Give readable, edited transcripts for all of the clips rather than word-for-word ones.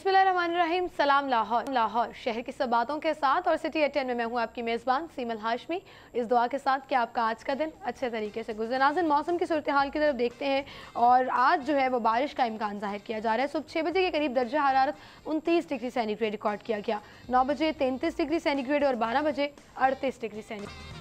बिस्मिल्लाहिर्रहमानिर्रहीम। सलाम लाहौर शहर की सब बातों के साथ और सिटी एट 10 में मैं हूँ आपकी मेज़बान सीमल हाशमी। इस दुआ के साथ कि आपका आज का दिन अच्छे तरीके से गुजरे। नाज़रीन, मौसम की सूरत हाल की तरफ देखते हैं और आज जो है वो बारिश का इम्कान जाहिर किया जा रहा है। सुबह 6 बजे के करीब दर्जा हरारत 29 डिग्री सेंटीग्रेड रिकॉर्ड किया गया। 9 बजे 33 डिग्री सेंटीग्रेड और 12 बजे 38 डिग्री सेंटीग्रेड।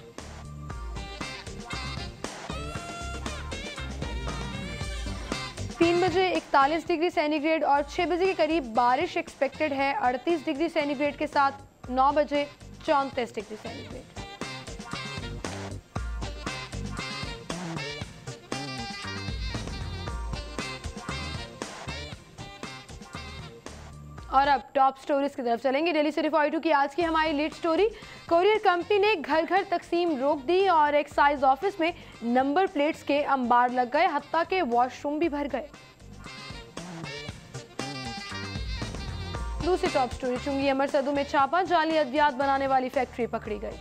3 बजे 41 डिग्री सेंटीग्रेड और 6 बजे के करीब बारिश एक्सपेक्टेड है 38 डिग्री सेंटीग्रेड के साथ। 9 बजे 34 डिग्री सेंटीग्रेड। और अब टॉप स्टोरीज की तरफ चलेंगे। डेली सिटी 42 की आज की हमारी लीड स्टोरी, कोरियर कंपनी ने घर घर तकसीम रोक दी और एक्साइज ऑफिस में नंबर प्लेट्स के अंबार लग गए, हत्ता के वॉशरूम भी भर गए। दूसरी टॉप स्टोरी, चुंगी अमरसदू में छापा, जाली अद्वियात बनाने वाली फैक्ट्री पकड़ी गई।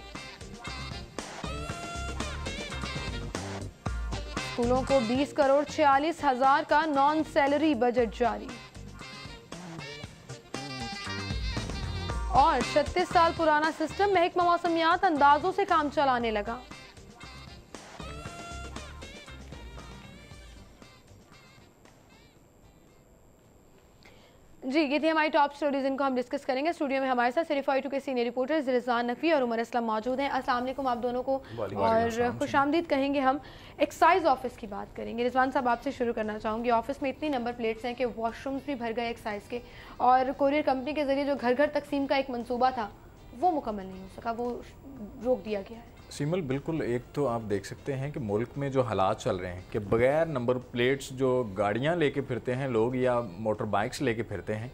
स्कूलों को 20 करोड़ 46 हजार का नॉन सैलरी बजट जारी। और 36 साल पुराना सिस्टम महकमा मौसमियात अंदाजों से काम चलाने लगा। जी, ये थी हमारी टॉप स्टोरीज, इनको हम डिस्कस करेंगे। स्टूडियो में हमारे साथ सिटी 42 के सीनियर रिपोर्टर्स रिजवान नकवी और उमर असलम मौजूद हैं। अस्सलाम वालेकुम आप दोनों को और खुशामदीद कहेंगे। हम एक्साइज ऑफिस की बात करेंगे। रिजवान साहब, आपसे शुरू करना चाहूँगी। ऑफिस में इतनी नंबर प्लेट्स हैं कि वॉशरूम्स भी भर गए एक्साइज के, और कोरियर कंपनी के जरिए जो घर घर तकसीम का एक मंसूबा था वो मुकम्मल नहीं हो सका, वो रोक दिया गया है। सिमल, बिल्कुल। एक तो आप देख सकते हैं कि मुल्क में जो हालात चल रहे हैं कि बगैर नंबर प्लेट्स जो गाड़ियां लेके फिरते हैं लोग या मोटर बाइक्स लेके फिरते हैं,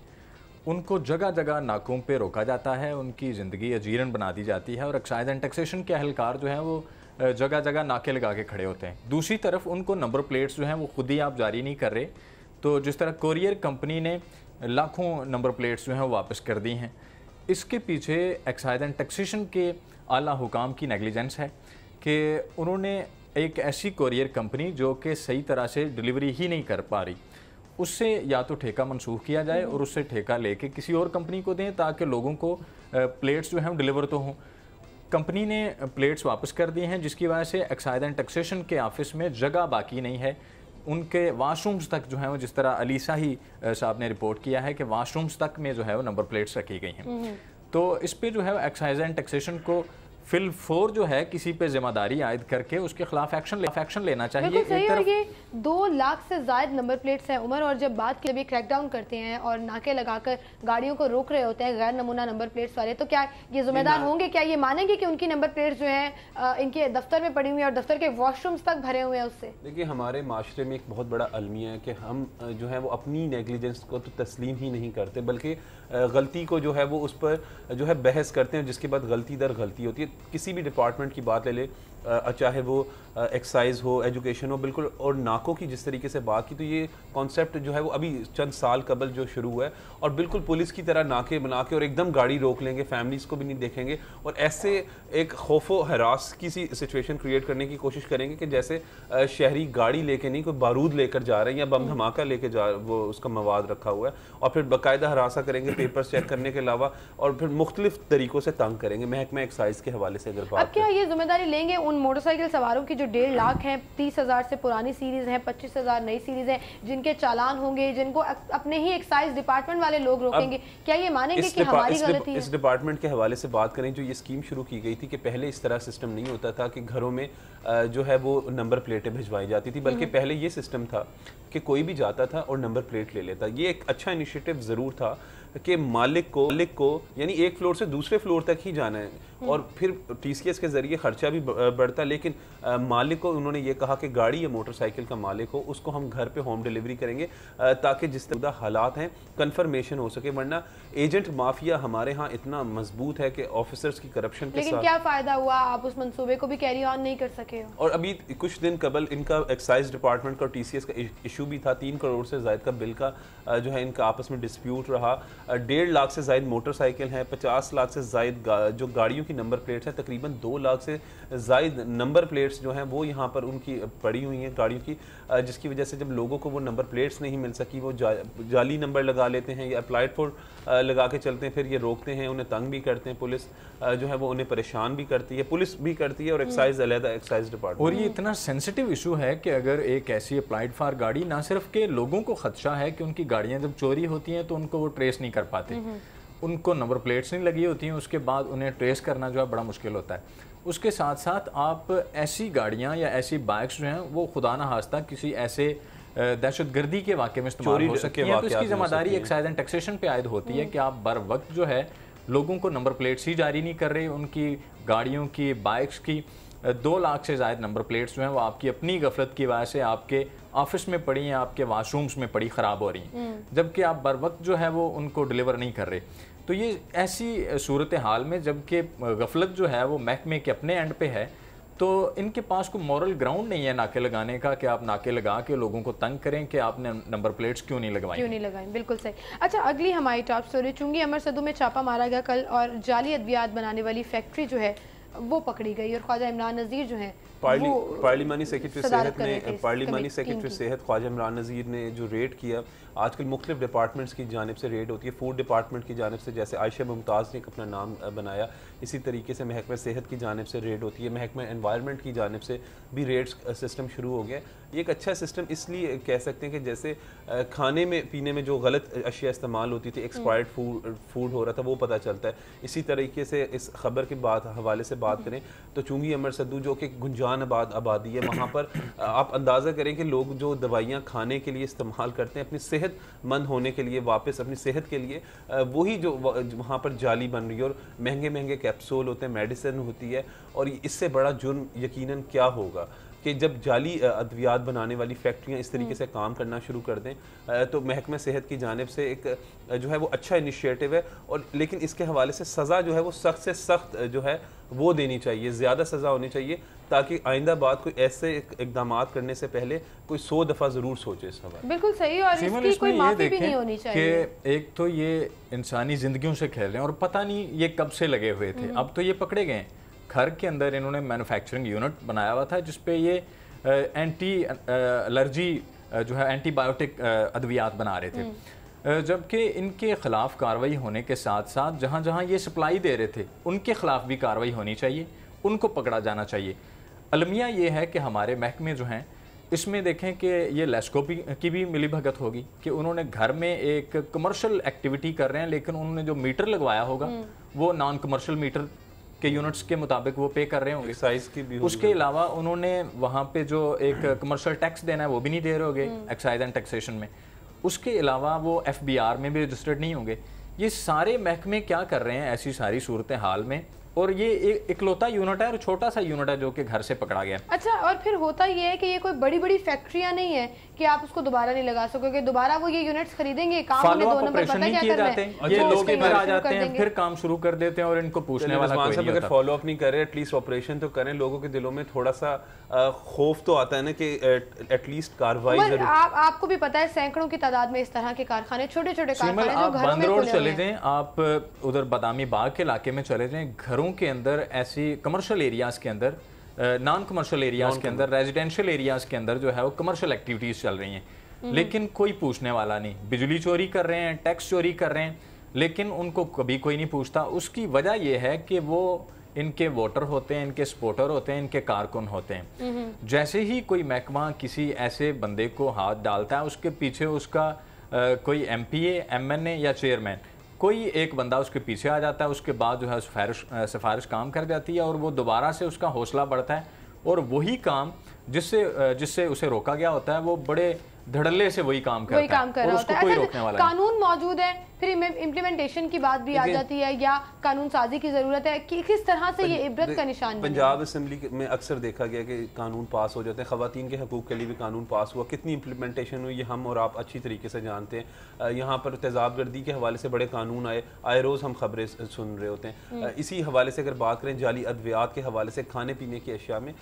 उनको जगह जगह नाकों पे रोका जाता है, उनकी ज़िंदगी अजीरन बना दी जाती है। और एक्साइज एंड टैक्सेशन के अहलकार जो हैं वो जगह जगह नाके लगा के खड़े होते हैं। दूसरी तरफ उनको नंबर प्लेट्स जो हैं वो खुद ही आप जारी नहीं कर रहे। तो जिस तरह कोरियर कंपनी ने लाखों नंबर प्लेट्स जो हैं वो वापस कर दी हैं, इसके पीछे एक्साइज एंड टैक्सेशन के आला हुकाम की नेग्लिजेंस है कि उन्होंने एक ऐसी कोरियर कंपनी जो कि सही तरह से डिलीवरी ही नहीं कर पा रही, उससे या तो ठेका मंसूख किया जाए और उससे ठेका लेके किसी और कंपनी को दें ताकि लोगों को प्लेट्स जो हैं डिलीवर तो हों। कंपनी ने प्लेट्स वापस कर दी हैं, जिसकी वजह से एक्साइज एंड टैक्सेशन के ऑफिस में जगह बाकी नहीं है। उनके वाशरूम्स तक जो है वो, जिस तरह अली शाही साहब ने रिपोर्ट किया है कि वाशरूम्स तक में जो है वो नंबर प्लेट्स रखी गई हैं। तो इस पे जो है एक्साइज एंड टैक्सेशन को फिल फोर जो है किसी पे जिम्मेदारी आयद करके उसके खिलाफ एक्शन लेना चाहिए। सही। और ये 2 लाख से ज्यादा नंबर प्लेट्स हैं उमर, और जब बात की, जब ये क्रैकडाउन करते हैं और नाके लगाकर गाड़ियों को रोक रहे होते हैं गैर नमूना नंबर प्लेट्स वाले, तो क्या ये जिम्मेदार होंगे? क्या ये मानेंगे कि उनकी नंबर प्लेट्स जो है इनके दफ्तर में पड़ी हुई है और दफ्तर के वॉशरूम्स तक भरे हुए हैं उससे? देखिए, हमारे माशरे में एक बहुत बड़ा अलमिया है कि हम जो है वो अपनी नेग्लिजेंस को तो तस्लीम ही नहीं करते, बल्कि गलती को जो है वो उस पर जो है बहस करते हैं, जिसके बाद गलती दर गलती होती है। किसी भी डिपार्टमेंट की बात ले ले, चाहे वो एक्साइज हो, एजुकेशन हो, बिल्कुल। और नाकों की जिस तरीके से बात की, तो ये कॉन्सेप्ट जो है वो अभी चंद साल कबल जो शुरू हुआ है, और बिल्कुल पुलिस की तरह नाके बना के और एकदम गाड़ी रोक लेंगे, फैमिलीज़ को भी नहीं देखेंगे, और ऐसे एक खौफो हरास की सी सिचुएशन क्रिएट करने की कोशिश करेंगे कि जैसे शहरी गाड़ी लेके नहीं, कोई बारूद लेकर जा रहे हैं या बम धमाका लेके जा, वो उसका मवाद रखा हुआ है, और फिर बाकायदा हरासा करेंगे पेपर्स चेक करने के अलावा, और फिर मुख्तलिफ तरीक़ों से तंग करेंगे। महकमा एक्साइज के हवाले से अगर बात, अब क्या ये जिम्मेदारी लेंगे उन मोटरसाइकिल सवारों की जो 1.5 लाख हैं, 30,000 से पुरानी सीरीज हैं, 25,000 नई सीरीज हैं, जिनके चालान होंगे, जिनको अपने ही एक्साइज डिपार्टमेंट वाले लोग रोकेंगे? क्या ये मानेंगे कि हमारी गलती है? इस डिपार्टमेंट के हवाले से बात करें, जो ये स्कीम शुरू की गई थी कि पहले इस तरह सिस्टम नहीं होता था कि घरों में जो है वो नंबर प्लेटें भिजवाई जाती थी, बल्कि पहले ये सिस्टम था कि कोई भी जाता था और नंबर प्लेट ले लेता। ये एक अच्छा इनिशिएटिव ज़रूर था कि मालिक को यानी एक फ्लोर से दूसरे फ्लोर तक ही जाना है, और फिर टीसीएस के जरिए खर्चा भी बढ़ता। लेकिन मालिक को उन्होंने ये कहा कि गाड़ी या मोटरसाइकिल का मालिक हो, उसको हम घर पे होम डिलीवरी करेंगे, ताकि जिस तरह हालात हैं कंफर्मेशन हो सके। वरना एजेंट माफिया हमारे यहाँ इतना मजबूत है कि ऑफिसर्स की करप्शन के साथ। लेकिन क्या फायदा हुआ, आप उस मंसूबे को भी कैरी ऑन नहीं कर सके हो। और अभी कुछ दिन कबल इनका एक्साइज डिपार्टमेंट का और टीसीएस का इशू भी था। 3 करोड़ से ज्यादा का बिल का जो है इनका आपस में डिस्प्यूट रहा। 1.5 लाख से ज़ायद मोटरसाइकिल हैं, 50 लाख से ज़ायद जो गाड़ियों की नंबर प्लेट्स हैं, तकरीबन 2 लाख से ज़ायद नंबर प्लेट्स जो हैं वो यहाँ पर उनकी पड़ी हुई हैं गाड़ियों की, जिसकी वजह से जब लोगों को वो नंबर प्लेट्स नहीं मिल सकी वो जाली नंबर लगा लेते हैं या अप्लाइड फॉर लगा के चलते हैं, फिर ये रोकते हैं, उन्हें तंग भी करते हैं, पुलिस जो है वो उन्हें परेशान भी करती है, पुलिस भी करती है और एक्साइज अलग एक्साइज डिपार्टमेंट। और ये इतना सेंसिटिव इशू है कि अगर एक ऐसी अप्लाइड फॉर गाड़ी, ना सिर्फ के लोगों को खदशा है कि उनकी गाड़ियां जब चोरी होती हैं तो उनको वो ट्रेस नहीं कर पाते, उनको नंबर प्लेट्स नहीं लगी होती हैं, उसके बाद उन्हें ट्रेस करना जो है बड़ा मुश्किल होता है। उसके साथ साथ आप ऐसी गाड़ियां या ऐसी बाइक्स जो हैं वो खुदा ना खास्ता किसी ऐसे दहशतगर्दी के वाक़े में इस्तेमाल हो सकती है, तो इसकी जिम्मेदारी एक्साइज एंड टैक्सेशन पे आयद होती है कि आप बर वक्त जो है लोगों को नंबर प्लेट्स ही जारी नहीं कर रहे, उनकी गाड़ियों की, बाइक्स की 2 लाख से ज़ायद नंबर प्लेट्स जो हैं वो आपकी अपनी गफलत की वजह से आपके ऑफिस में पड़ी हैं, आपके वाशरूम्स में पड़ी ख़राब हो रही हैं, जबकि आप बर वक्त जो है वो उनको डिलीवर नहीं कर रहे। तो ये ऐसी सूरत हाल में जबकि गफलत जो है वो महकमे के अपने एंड पे है, तो इनके पास कोई मॉरल ग्राउंड नहीं है नाके लगाने का कि आप नाके लगा के लोगों को तंग करें कि आपने नंबर प्लेट्स क्यों नहीं लगवाई। बिल्कुल सही। अच्छा, अगली हमारी टॉप स्टोरी, चुंगी अमर सदू में छापा मारा गया कल और जाली अद्वियात बनाने वाली फैक्ट्री जो है वो पकड़ी गई और ख्वाजा इमरान नज़ीर जो है पार्लिमानी सेक्रेटरी सेहत ख्वाजा इमरान नज़ीर ने जो रेड किया, आजकल मुख्तलिफ डिपार्टमेंट्स की जानिब से रेड होती है, फूड डिपार्टमेंट की जानिब से जैसे आयशा मुमताज़ ने अपना नाम बनाया, इसी तरीके से महकमा सेहत की जानिब से रेड होती है, महकमा एनवायरनमेंट की जानिब से भी रेड सिस्टम शुरू हो गया। ये एक अच्छा सिस्टम इसलिए कह सकते हैं कि जैसे खाने में पीने में जो गलत अशिया इस्तेमाल होती थी, एक्सपायर्ड फूड हो रहा था, वो पता चलता है। इसी तरीके से इस खबर के हवाले से बात करें तो चुंगी अमर सद्दू जो कि गुंजान आबादी है, वहाँ पर आप अंदाज़ा करें कि लोग जो दवाइयाँ खाने के लिए इस्तेमाल करते हैं अपनी सेहतमंद होने के लिए, वापस अपनी सेहत के लिए, वही जो वहाँ पर जाली बन रही है और महंगे महंगे कैप्सूल होते हैं, मेडिसिन होती है। और इससे बड़ा जुर्म यकीनन क्या होगा कि जब जाली अद्वियात बनाने वाली फैक्ट्रियाँ इस तरीके से काम करना शुरू कर दें, तो महकमा सेहत की जानिब से एक जो है वो अच्छा इनिशिएटिव है, और लेकिन इसके हवाले से सज़ा जो है वो सख्त से सख्त जो है वो देनी चाहिए, ज़्यादा सज़ा होनी चाहिए, ताकि आइंदा बात कोई ऐसे इकदाम करने से पहले कोई 100 दफ़ा ज़रूर सोचे इस हवाले। बिल्कुल सही, और इसकी कोई माफी भी नहीं होनी चाहिए कि एक तो ये इंसानी ज़िंदगियों से खेल रहे हैं और पता नहीं ये कब से लगे हुए थे, अब तो ये पकड़े गए। घर के अंदर इन्होंने मैन्युफैक्चरिंग यूनिट बनाया हुआ था जिसपे ये एंटी एलर्जी जो है एंटीबायोटिक अद्वियात बना रहे थे, जबकि इनके खिलाफ कार्रवाई होने के साथ साथ जहाँ जहाँ ये सप्लाई दे रहे थे उनके खिलाफ भी कार्रवाई होनी चाहिए, उनको पकड़ा जाना चाहिए। अलमिया ये है कि हमारे महकमे जो हैं इसमें देखें कि ये लेस्को की भी मिली भगत होगी कि उन्होंने घर में एक कमर्शियल एक्टिविटी कर रहे हैं, लेकिन उन्होंने जो मीटर लगवाया होगा वो नॉन कमर्शियल मीटर के यूनिट्स के मुताबिक वो पे कर रहे होंगे, साइज की भी। उसके अलावा उन्होंने वहाँ पे जो एक कमर्शियल टैक्स देना है वो भी नहीं दे रहे होंगे एक्साइज एंड टैक्सेशन में। उसके अलावा वो FBR में भी रजिस्टर्ड नहीं होंगे। ये सारे महकमे क्या कर रहे हैं ऐसी सारी सूरत हाल में, और ये एक इकलौता यूनिट है और छोटा सा यूनिट है जो कि घर से पकड़ा गया। अच्छा, और फिर होता ये है कि ये कोई बड़ी बड़ी फैक्ट्रियां नहीं है कि आप उसको दोबारा नहीं लगा सकोगे, दोबारा वो ये यूनिट्स खरीदेंगे, काम में 2 नंबर पता क्या करना है, ये लोग इधर आ जाते हैं फिर काम शुरू कर देते हैं और इनको पूछने वाला कोई नहीं होता। फॉलो अप नहीं कर रहे, एटलीस्ट ऑपरेशन तो करें, लोगों के दिलों में थोड़ा सा खौफ तो आता है ना कि एटलीस्ट कार्रवाई जरूर। आपको भी पता है सैकड़ों की तादाद में इस तरह के कारखाने, छोटे छोटे कारखाने जो घरों में खुले चले जाएं, आप उधर बादामी बाग के इलाके में चले जाएं, घरों के अंदर ऐसी कमर्शियल एरियाज के अंदर, नॉन कमर्शियल एरियाज के अंदर, रेजिडेंशियल एरियाज के अंदर जो है वो कमर्शियल एक्टिविटीज चल रही हैं, लेकिन कोई पूछने वाला नहीं। बिजली चोरी कर रहे हैं, टैक्स चोरी कर रहे हैं, लेकिन उनको कभी कोई नहीं पूछता। उसकी वजह यह है कि वो इनके वोटर होते हैं, इनके सपोर्टर होते हैं, इनके कारकुन होते हैं। जैसे ही कोई महकमा किसी ऐसे बंदे को हाथ डालता है, उसके पीछे उसका कोई MPA, MNA या चेयरमैन, कोई एक बंदा उसके पीछे आ जाता है, उसके बाद जो है सिफारिश काम कर जाती है और वो दोबारा से उसका हौसला बढ़ता है, और वही काम जिससे उसे रोका गया होता है वो बड़े धड़ल्ले से वही काम करता है और उसको कोई रोकने वाला नहीं। कानून मौजूद है, फिर इम्प्लीमेंटेशन की बात भी आ जाती है या कानून साजी की जरूरत है कि किस तरह से ये इबरत का निशान। पंजाब असेंबली में अक्सर देखा गया कि कानून पास हो जाते हैं, खवातीन के हकूक़ के लिए भी कानून पास हुआ, कितनी इम्प्लीमेंटेशन हुई ये हम और आप अच्छी तरीके से जानते हैं। यहाँ पर तेज़ाब गर्दी के हवाले से बड़े कानून आए रोज़ हम खबरें सुन रहे होते हैं। इसी हवाले से अगर बात करें जाली अद्वियात के हवाले से, खाने पीने की अशिया में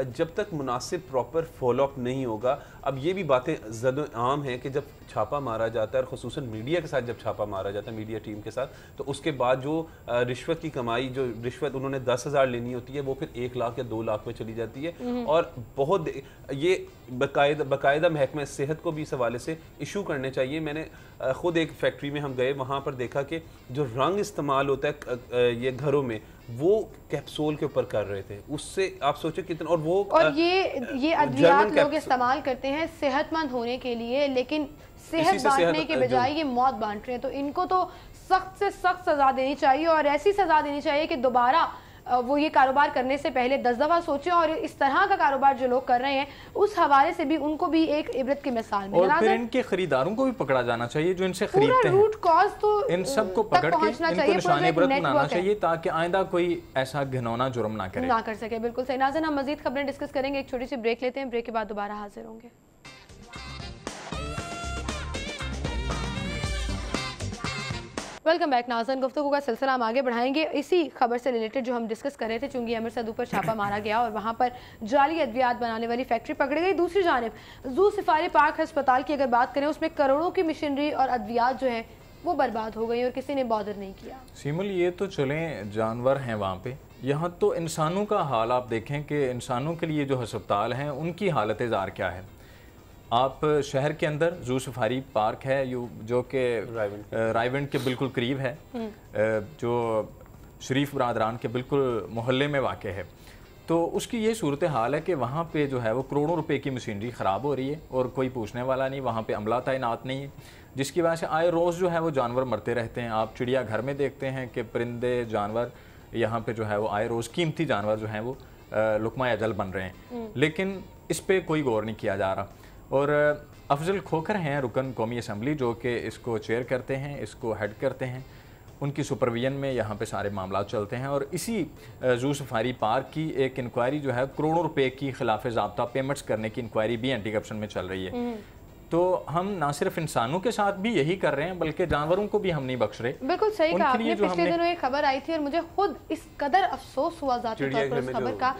जब तक मुनासिब प्रॉपर फॉलोअप नहीं होगा, अब ये भी बातें ज़द-ए-आम है कि जब छापा मारा जाता है, और ख़ुसूसन मीडिया के साथ जब छापा मारा जाता है, मीडिया टीम के साथ, तो उसके बाद जो रिश्वत की कमाई, जो रिश्वत उन्होंने 10,000 लेनी होती है, वो फिर 1 लाख या 2 लाख में चली जाती है। और बहुत ये बाकायदा महकमा सेहत को भी इस हवाले से इशू करने चाहिए। मैंने ख़ुद एक फैक्ट्री में हम गए, वहाँ पर देखा कि जो रंग इस्तेमाल होता है ये घरों में, वो कैप्सूल के ऊपर कर रहे थे। उससे आप सोचो कितना, और ये अद्वियात लोग इस्तेमाल करते हैं सेहतमंद होने के लिए, लेकिन सेहत बांटने के बजाय ये मौत बांट रहे हैं। तो इनको तो सख्त से सख्त सजा देनी चाहिए, और ऐसी सजा देनी चाहिए कि दोबारा वो ये कारोबार करने से पहले 10 दफ़ा सोचें, और इस तरह का कारोबार जो लोग कर रहे हैं उस हवाले से भी उनको भी एक इबरत की मिसाल मिले। और फिर इनके खरीदारों को भी पकड़ा जाना चाहिए जो इनसे खरीदते हैं। रूट कॉज तो इन सबको पकड़ के इनको निशान इबरत बनाना चाहिए, ताकि आइंदा कोई ऐसा घिनौना जुर्म ना कर सके। बिल्कुल सही। नाज़रीन, हम मजीद खबरें डिस्कस करेंगे, एक छोटी सी ब्रेक लेते हैं, ब्रेक के बाद दोबारा हाजिर होंगे। वेलकम बैक नाज़रीन, गुफ्तगू का सिलसिला हम आगे बढ़ाएंगे इसी खबर से रिलेटेड जो हम डिस्कस कर रहे थे। चूंकि अमृतसर पर छापा मारा गया और वहाँ पर जाली अद्वियात बनाने वाली फैक्ट्री पकड़ी गई। दूसरी जानिब जू सफारी पार्क अस्पताल की अगर बात करें, उसमें करोड़ों की मशीनरी और अद्वियात जो है वो बर्बाद हो गई और किसी ने बॉदर नहीं किया। सीमल, ये तो चलें जानवर हैं वहाँ पे, यहाँ तो इंसानों का हाल आप देखें कि इंसानों के लिए जो अस्पताल हैं उनकी हालत ज़ार क्या है। आप शहर के अंदर जू सफारी पार्क है जो कि रायविंड के बिल्कुल करीब है, जो शरीफ बरादरान के बिल्कुल मोहल्ले में वाक़ है। तो उसकी ये सूरत हाल है कि वहाँ पे जो है वो करोड़ों रुपए की मशीनरी ख़राब हो रही है और कोई पूछने वाला नहीं, वहाँ पे अमला तैनात नहीं है, जिसकी वजह से आए रोज़ जो है वो जानवर मरते रहते हैं। आप चिड़ियाघर में देखते हैं कि परिंदे जानवर यहाँ पे जो है वो आए रोज़ कीमती जानवर जो हैं वो लुकमा अजल बन रहे हैं, लेकिन इस पर कोई गौर नहीं किया जा रहा। और अफजल खोखर हैं रुकन कौमी असम्बली जो कि इसको चेयर करते हैं, इसको हेड करते हैं, उनकी सुपरविजन में यहाँ पे सारे मामला चलते हैं। और इसी जू सफारी पार्क की एक इंक्वायरी जो है करोड़ों रुपए की खिलाफ ज़ाब्ता पेमेंट्स करने की इंक्वायरी भी एंटी करप्शन में चल रही है। तो हम ना सिर्फ इंसानों के साथ भी यही कर रहे हैं बल्कि जानवरों को भी हम नहीं बख्श रहे। बिल्कुल सही कहा आपने। पिछले दिनों एक खबर आई थी और मुझे खुद इस कदर अफसोस हुआ ज़ाती तौर पर उस खबर का।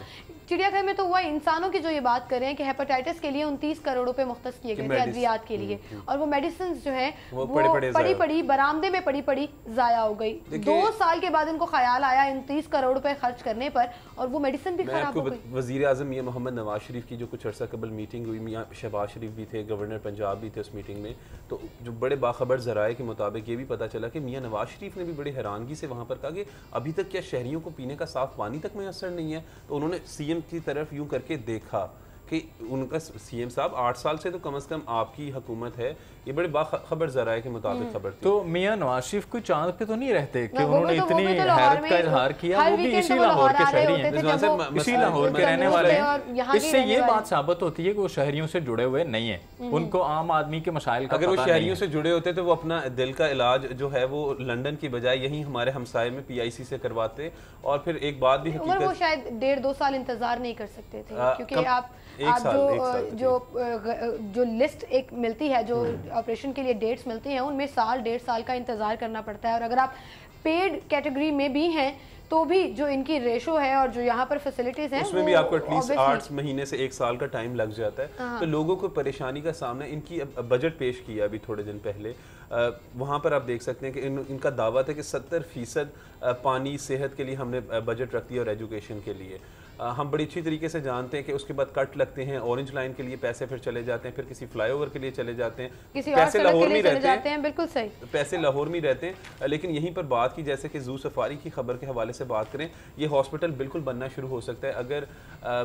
चिड़ियाघर में तो हुआ, इंसानों की जो ये बात कर रहे हैं कि हेपेटाइटिस के लिए 29 करोड़ रुपए मुख्तस किए गए थे अद्वियात के लिए, और वो मेडिसिन जो है वो पड़ी बरामदे में पड़ी ज़ाया हो गई। 2 साल के बाद इनको ख्याल आया 29 करोड़ रुपए खर्च करने पर, और वो मेडिसिन भी खराब हो गई। वज़ीर आज़म मियां मोहम्मद नवाज शरीफ की जो कुछ अर्सा कबल मीटिंग हुई, मियां शहबाज शरीफ भी थे, गवर्नर पंजाब भी थे उस मीटिंग में, तो जो बड़े बाखबर ज़राए के मुताबिक ये भी पता चला कि मियां नवाज शरीफ ने भी बड़ी हैरानगी से वहाँ पर कहा कि अभी तक क्या शहरियों को पीने का साफ पानी तक मैसर नहीं है। तो उन्होंने सीएम की तरफ यूँ करके देखा कि उनका सीएम साहब 8 साल से तो कम से कम आपकी हुकूमत है। ये बड़े बाखबर ज़राए के मुताबिक खबर थी। तो मियां नवाज शरीफ कोई चांद पे तो नहीं रहते कि उन्होंने इतनी हैरत का इजहार किया। वो भी इसी लाहौर के शहरी हैं, इसी लाहौर के रहने वाले हैं। इससे ये बात साबित होती है कि वो शहरियों से जुड़े हुए नहीं है, उनको आम आदमी के मसाइल का अगर वो शहरियों से जुड़े होते तो वो अपना दिल का इलाज जो है वो लंदन की बजाय यहीं हमारे हमसाये में PIC से करवाते। और फिर एक बात भी हकीकत, वो शायद 1.5-2 साल इंतजार नहीं कर सकते थे, क्योंकि आप जो लिस्ट एक मिलती है, जो ऑपरेशन के लिए डेट्स मिलती हैं, उनमें 1.5 साल का इंतजार करना पड़ता है। और अगर आप पेड कैटेगरी में भी हैं तो भी जो इनकी रेशो है और जो यहाँ पर फैसिलिटीज हैं उसमें भी आपको एटलीस्ट 8 महीने से 1 साल का टाइम लग जाता है। तो लोगों को परेशानी का सामना, इनकी बजट पेश किया अभी थोड़े दिन पहले, वहाँ पर आप देख सकते हैं कि इनका दावा था कि 70% पानी सेहत के लिए हमने बजट रख दिया और एजुकेशन के लिए। हम बड़ी अच्छी तरीके से जानते हैं कि उसके बाद कट लगते हैं, ऑरेंज लाइन के लिए पैसे फिर चले जाते हैं, फिर किसी फ्लाईओवर के लिए चले जाते हैं, पैसे लाहौर में रहते हैं। बिल्कुल सही, पैसे लाहौर में रहते हैं। लेकिन यहीं पर बात की, जैसे कि जू सफारी की खबर के हवाले से बात करें, ये हॉस्पिटल बिल्कुल बनना शुरू हो सकता है अगर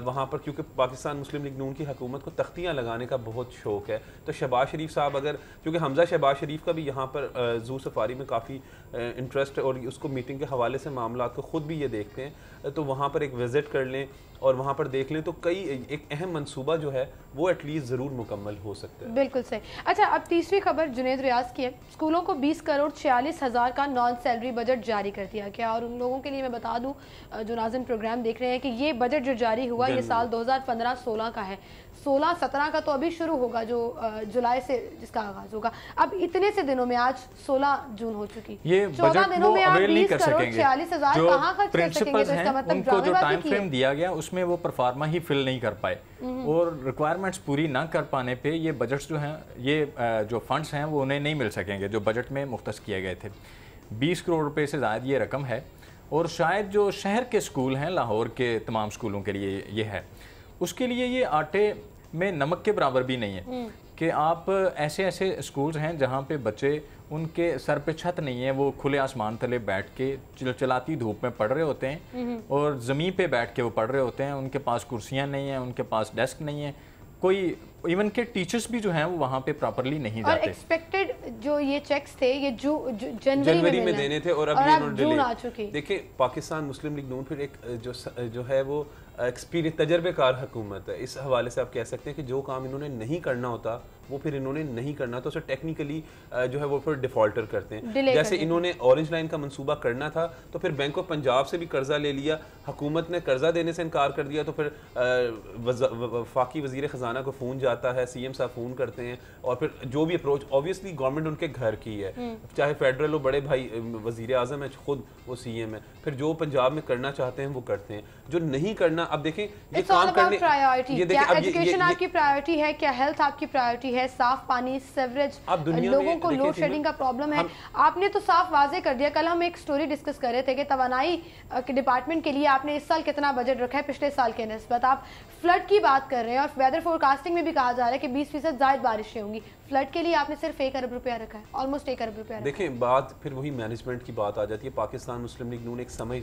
वहाँ पर, क्योंकि पाकिस्तान मुस्लिम लीग नून की हुकूमत को तख्तियाँ लगाने का बहुत शौक है। तो शहबाज शरीफ साहब अगर, क्योंकि हमजा शहबाज शरीफ का भी यहाँ पर जू सफारी में काफ़ी इंटरेस्ट है और उसको मीटिंग के हवाले से मामला को ख़ुद भी ये देखते हैं, तो वहाँ पर एक विज़िट कर लें और वहाँ पर देख लें तो कई एक अहम मंसूबा जो है वो एटलीस्ट ज़रूर मुकम्मल हो सकता है। बिल्कुल सही। अच्छा, अब तीसरी खबर जुनैद रियाज की है। स्कूलों को 20 करोड़ 46 हज़ार का नॉन सैलरी बजट जारी कर दिया गया। और उन लोगों के लिए मैं बता दूं जो नाज़रीन प्रोग्राम देख रहे हैं कि ये बजट जो जारी हुआ ये साल 2015-16 का है। 16-17 का तो अभी शुरू होगा, जो जुलाई से जिसका आगाज होगा। अब इतने से दिनों में, आज 16 जून हो चुकी, ये 14 दिनों में आप 20 करोड़ 46 हज़ार कहाँ खर्च कर सकेंगे? तो इसका मतलब उनको जो टाइम फ्रेम दिया गया उसमें उसमें वो परफार्मा ही फिल नहीं कर पाए, और रिक्वायरमेंट्स पूरी ना कर पाने पे ये बजट्स जो हैं, ये जो फंड्स हैं वो उन्हें नहीं मिल सकेंगे जो बजट में मुख्तस किए गए थे। 20 करोड़ रुपए से ज़ायद ये रकम है, और शायद जो शहर के स्कूल हैं, लाहौर के तमाम स्कूलों के लिए ये है, उसके लिए ये आटे में नमक के बराबर भी नहीं है कि आप ऐसे ऐसे स्कूल्स हैं जहाँ पे बच्चे, उनके सर पे छत नहीं है, वो खुले आसमान तले बैठ के चलाती धूप में पढ़ रहे होते हैं, और ज़मीन पे बैठ के वो पढ़ रहे होते हैं, उनके पास कुर्सियाँ नहीं हैं, उनके पास डेस्क नहीं है, कोई इवन के टीचर्स भी जो हैं वो वहाँ पे प्रॉपरली नहीं जाते। और एक्सपेक्टेड जो ये चेक्स थे ये जनवरी में देने थे, और अब ये जून आ चुके। देखिए, पाकिस्तान मुस्लिम लीग नून फिर एक जो है वो एक्सपीरियंस तजर्बेकार हुकूमत है। इस हवाले से आप कह सकते हैं कि जो काम इन्होंने नहीं करना होता वो फिर इन्होंने नहीं करना, तो उसे टेक्निकली जो है वो फिर डिफॉल्टर करते हैं। जैसे इन्होंने ऑरेंज लाइन का मंसूबा करना था तो फिर बैंक ऑफ पंजाब से भी कर्जा ले लिया, हुकूमत ने कर्जा देने से इनकार कर दिया, तो फिर वफाकी वजीर खजाना को फ़ोन जाता है, सीएम साहब फ़ोन करते हैं, और फिर जो भी अप्रोच, ऑब्वियसली गवर्नमेंट उनके घर की है, चाहे फेडरल हो, बड़े भाई वजीर आज़म है, खुद वो सीएम है, फिर जो पंजाब में करना चाहते हैं वो करते हैं, जो नहीं करना, अब देखें ये काम करने, ये देखिए, क्या एजुकेशन आपकी प्रायोरिटी है, क्या हेल्थ आपकी प्रायोरिटी है, साफ पानी, सीवरेज, लोगों को लोड शेडिंग का प्रॉब्लम है, आपने तो साफ वाजे कर दिया। कल हम एक स्टोरी डिस्कस कर रहे थे कि तवानाई के डिपार्टमेंट के लिए आपने इस साल कितना बजट रखा है पिछले साल के निस्बत, आप फ्लड की बात कर रहे हैं, और वेदर फोरकास्टिंग में भी कहा जा रहा है कि 20% ज़ायद बारिशें होंगी, फ्लड के लिए आपने सिर्फ 1 अरब रुपया रखा है, ऑलमोस्ट 1 अरब रुपया। देखिए, बात फिर वही मैनेजमेंट की बात आ जाती है। पाकिस्तान मुस्लिम लीग नून एक समझ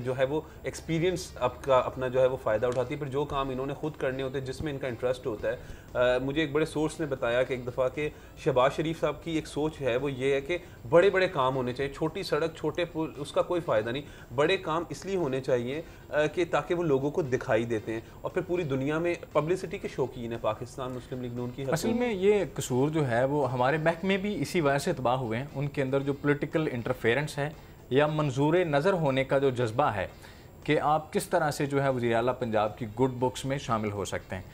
जो है वो एक्सपीरियंस अपना जो है वो फ़ायदा उठाती है, फिर जो काम इन्होंने खुद करने होते हैं, जिसमें इनका इंटरेस्ट होता है। मुझे एक बड़े सोर्स ने बताया कि एक दफ़ा के शहबाज शरीफ साहब की एक सोच है, वो ये है कि बड़े बड़े काम होने चाहिए, छोटी सड़क, छोटे पुल, उसका कोई फ़ायदा नहीं, बड़े काम इसलिए होने चाहिए कि ताकि वो लोगों को दिखाई देते हैं, और फिर पूरी दुनिया में पब्लिसिटी के शौकीन है पाकिस्तान मुस्लिम लीग नून की। असल में ये कसूर जो है वो हमारे महकमे भी इसी वजह से तबाह हुए हैं, उनके अंदर जो पॉलिटिकल इंटरफेरेंस है या मंजूर नज़र होने का जो जज्बा है कि आप किस तरह से जो है वज़ीर आला पंजाब की गुड बुक्स में शामिल हो सकते हैं,